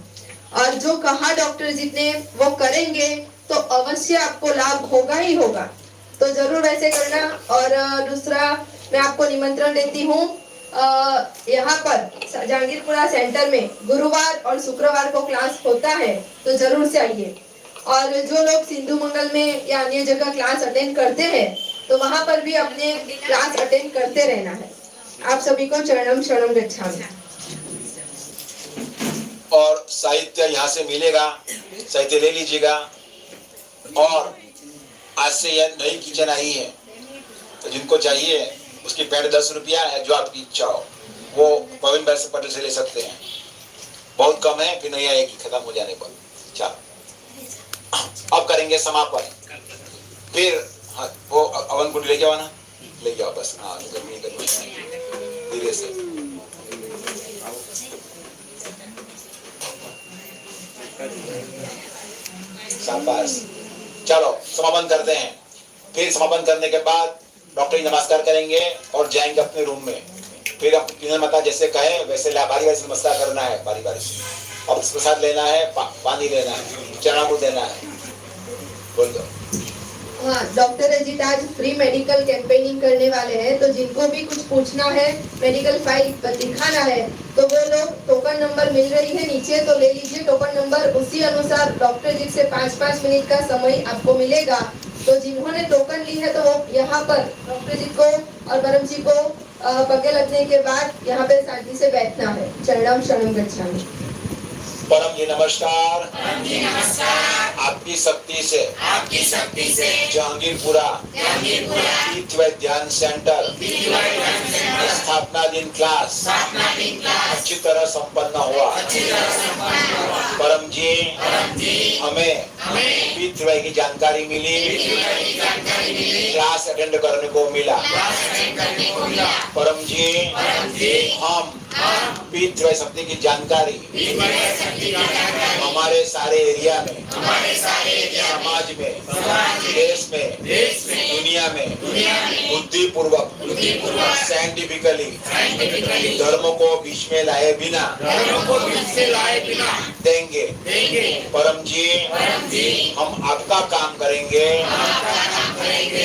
[SPEAKER 3] और जो कहा डॉक्टर अजीत ने वो करेंगे तो अवश्य आपको लाभ होगा ही होगा। तो जरूर ऐसे करना। और दूसरा मैं आपको निमंत्रण देती हूँ, यहाँ पर जहांगीरपुरा सेंटर में गुरुवार और शुक्रवार को क्लास होता है तो जरूर से आइए। और जो लोग सिंधु मंगल में या अन्य जगह क्लास अटेंड करते हैं तो वहाँ पर भी अपने क्लास अटेंड करते रहना है। आप सभी को चरणम शरणम गच्छामि।
[SPEAKER 2] और साहित्य यहाँ से मिलेगा, साहित्य ले लीजिएगा। और आज से यह नई किचन आई है तो जिनको चाहिए उसकी पेड़ 10 रुपया है, जो आपकी इच्छा हो वो पवन भाई पटेल से ले सकते हैं। बहुत कम है, फिर नहीं आएगी खत्म हो जाने पर। चलो अब करेंगे समापन। फिर वो अवन को ले जाओ ना, ले जाओ बस। हाँ धीरे से शाबाश। चलो समापन करते हैं। फिर समापन करने के बाद डॉक्टर जी नमस्कार करेंगे और जाएंगे अपने रूम में। फिर अपनी माता जैसे कहे वैसे बारी बारी से नमस्कार करना है, बारी बारी से। अब प्रसाद लेना है, पानी लेना है, चरणामृत देना है। बोल दो।
[SPEAKER 3] हाँ, डॉक्टर अजीत आज फ्री मेडिकल कैंपेनिंग करने वाले हैं तो जिनको भी कुछ पूछना है, मेडिकल फाइल दिखाना है तो वो लोग टोकन नंबर मिल रही है नीचे, तो ले लीजिए टोकन नंबर। उसी अनुसार डॉक्टर अजीत से 5-5 मिनट का समय आपको मिलेगा। तो जिन्होंने टोकन ली है तो वो यहाँ पर डॉक्टर जी को और परम जी को पगे लगने के बाद यहाँ पे शांति से बैठना है। चरणम शरणम गच्छामि।
[SPEAKER 2] परम जी नमस्कार।
[SPEAKER 1] परम जी नमस्कार।
[SPEAKER 2] आपकी शक्ति से जहांगीरपुरा तीर्थवै ध्यान सेंटर स्थापना दिन क्लास अच्छी तरह संपन्न हुआ। परम जी हमें तीर्थवै की जानकारी मिली, क्लास अटेंड करने को मिला। परम जी हम तीर्थवै शक्ति की जानकारी हमारे सारे एरिया में, समाज में, देश में, दुनिया में बुद्धि पूर्वक साइंटिफिकली धर्म को बीच में लाए बिना देंगे। परम जी हम आपका काम करेंगे।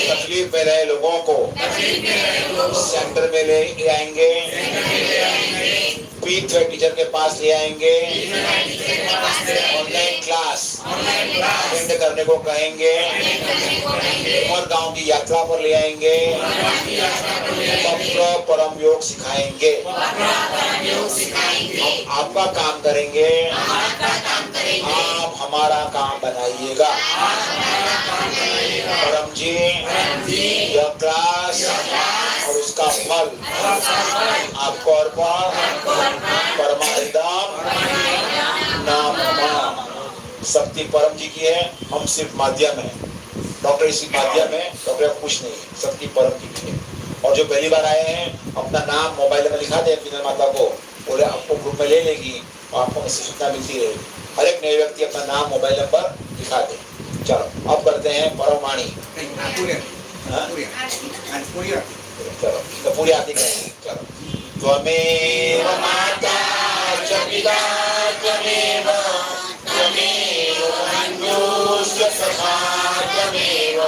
[SPEAKER 2] तकलीफ में रहे लोगों को सेंटर में ले आएंगे, तीर्थवै टीचर के पास ले आएंगे, ऑनलाइन क्लास अटेंड करने को कहेंगे, उमर गांव की यात्रा पर ले आएंगे, पवित्र परम योग सिखाएंगे। हम आपका काम करेंगे, आप हमारा काम बनाइएगा। परम जी यह क्लास और उसका फल आपको अर्पण। परमानंदम नाम शक्ति परम जी की है, हम सिर्फ माध्यम है। डॉक्टर इसी माध्यम है, डॉक्टर कुछ नहीं, शक्ति परम जी की है। और जो पहली बार आए हैं अपना नाम मोबाइल में लिखा दे पीनल माता को, बोले आपको ग्रुप में ले लेगी और आपको इससे सूचना मिलती रहेगी। हर एक नए व्यक्ति अपना नाम मोबाइल नंबर लिखा दे। चलो अब करते हैं परम वाणी। चलो तो पूरी आरती करेंगे। चलो त्वमेव माता च पिता त्वमेव बन्धुश्च सखा त्वमेव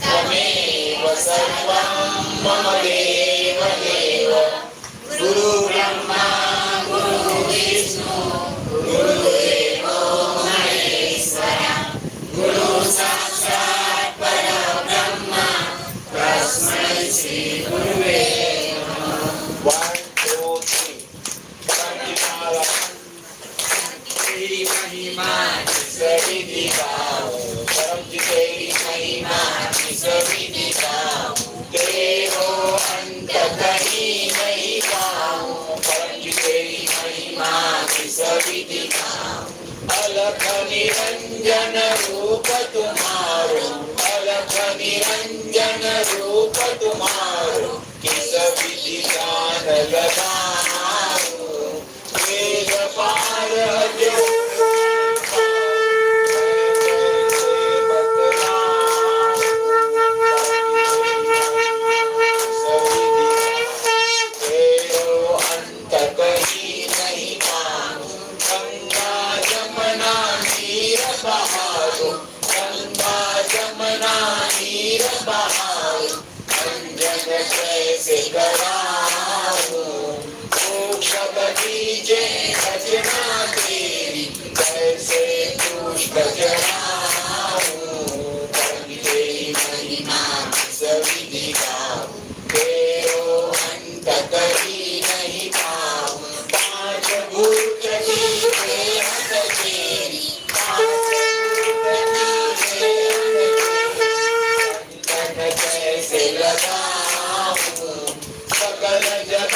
[SPEAKER 2] त्वमेव सर्वं मम देव देव। गुरु ब्रह्मा गुरु विष्णु गुरुदेवो महेश्वरः गुरु साक्षात् परब्रह्म तस्मै श्री गुरुवे नमः। 1 2 3 तेरी महिमा सभी दिखाऊं, परम जी तेरी महिमा सभी दिखाऊं, तेरो अंत कहीं नहीं पाऊं। परम जी तेरी महिमा सभी दिखाऊं, अलख निरंजन रूप तुम्हारो, अलख निरंजन रूप तुम्हारो, किस विधि जान लगाऊं।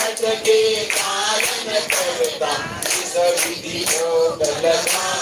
[SPEAKER 2] नाटके कारण करता विधी हो गलता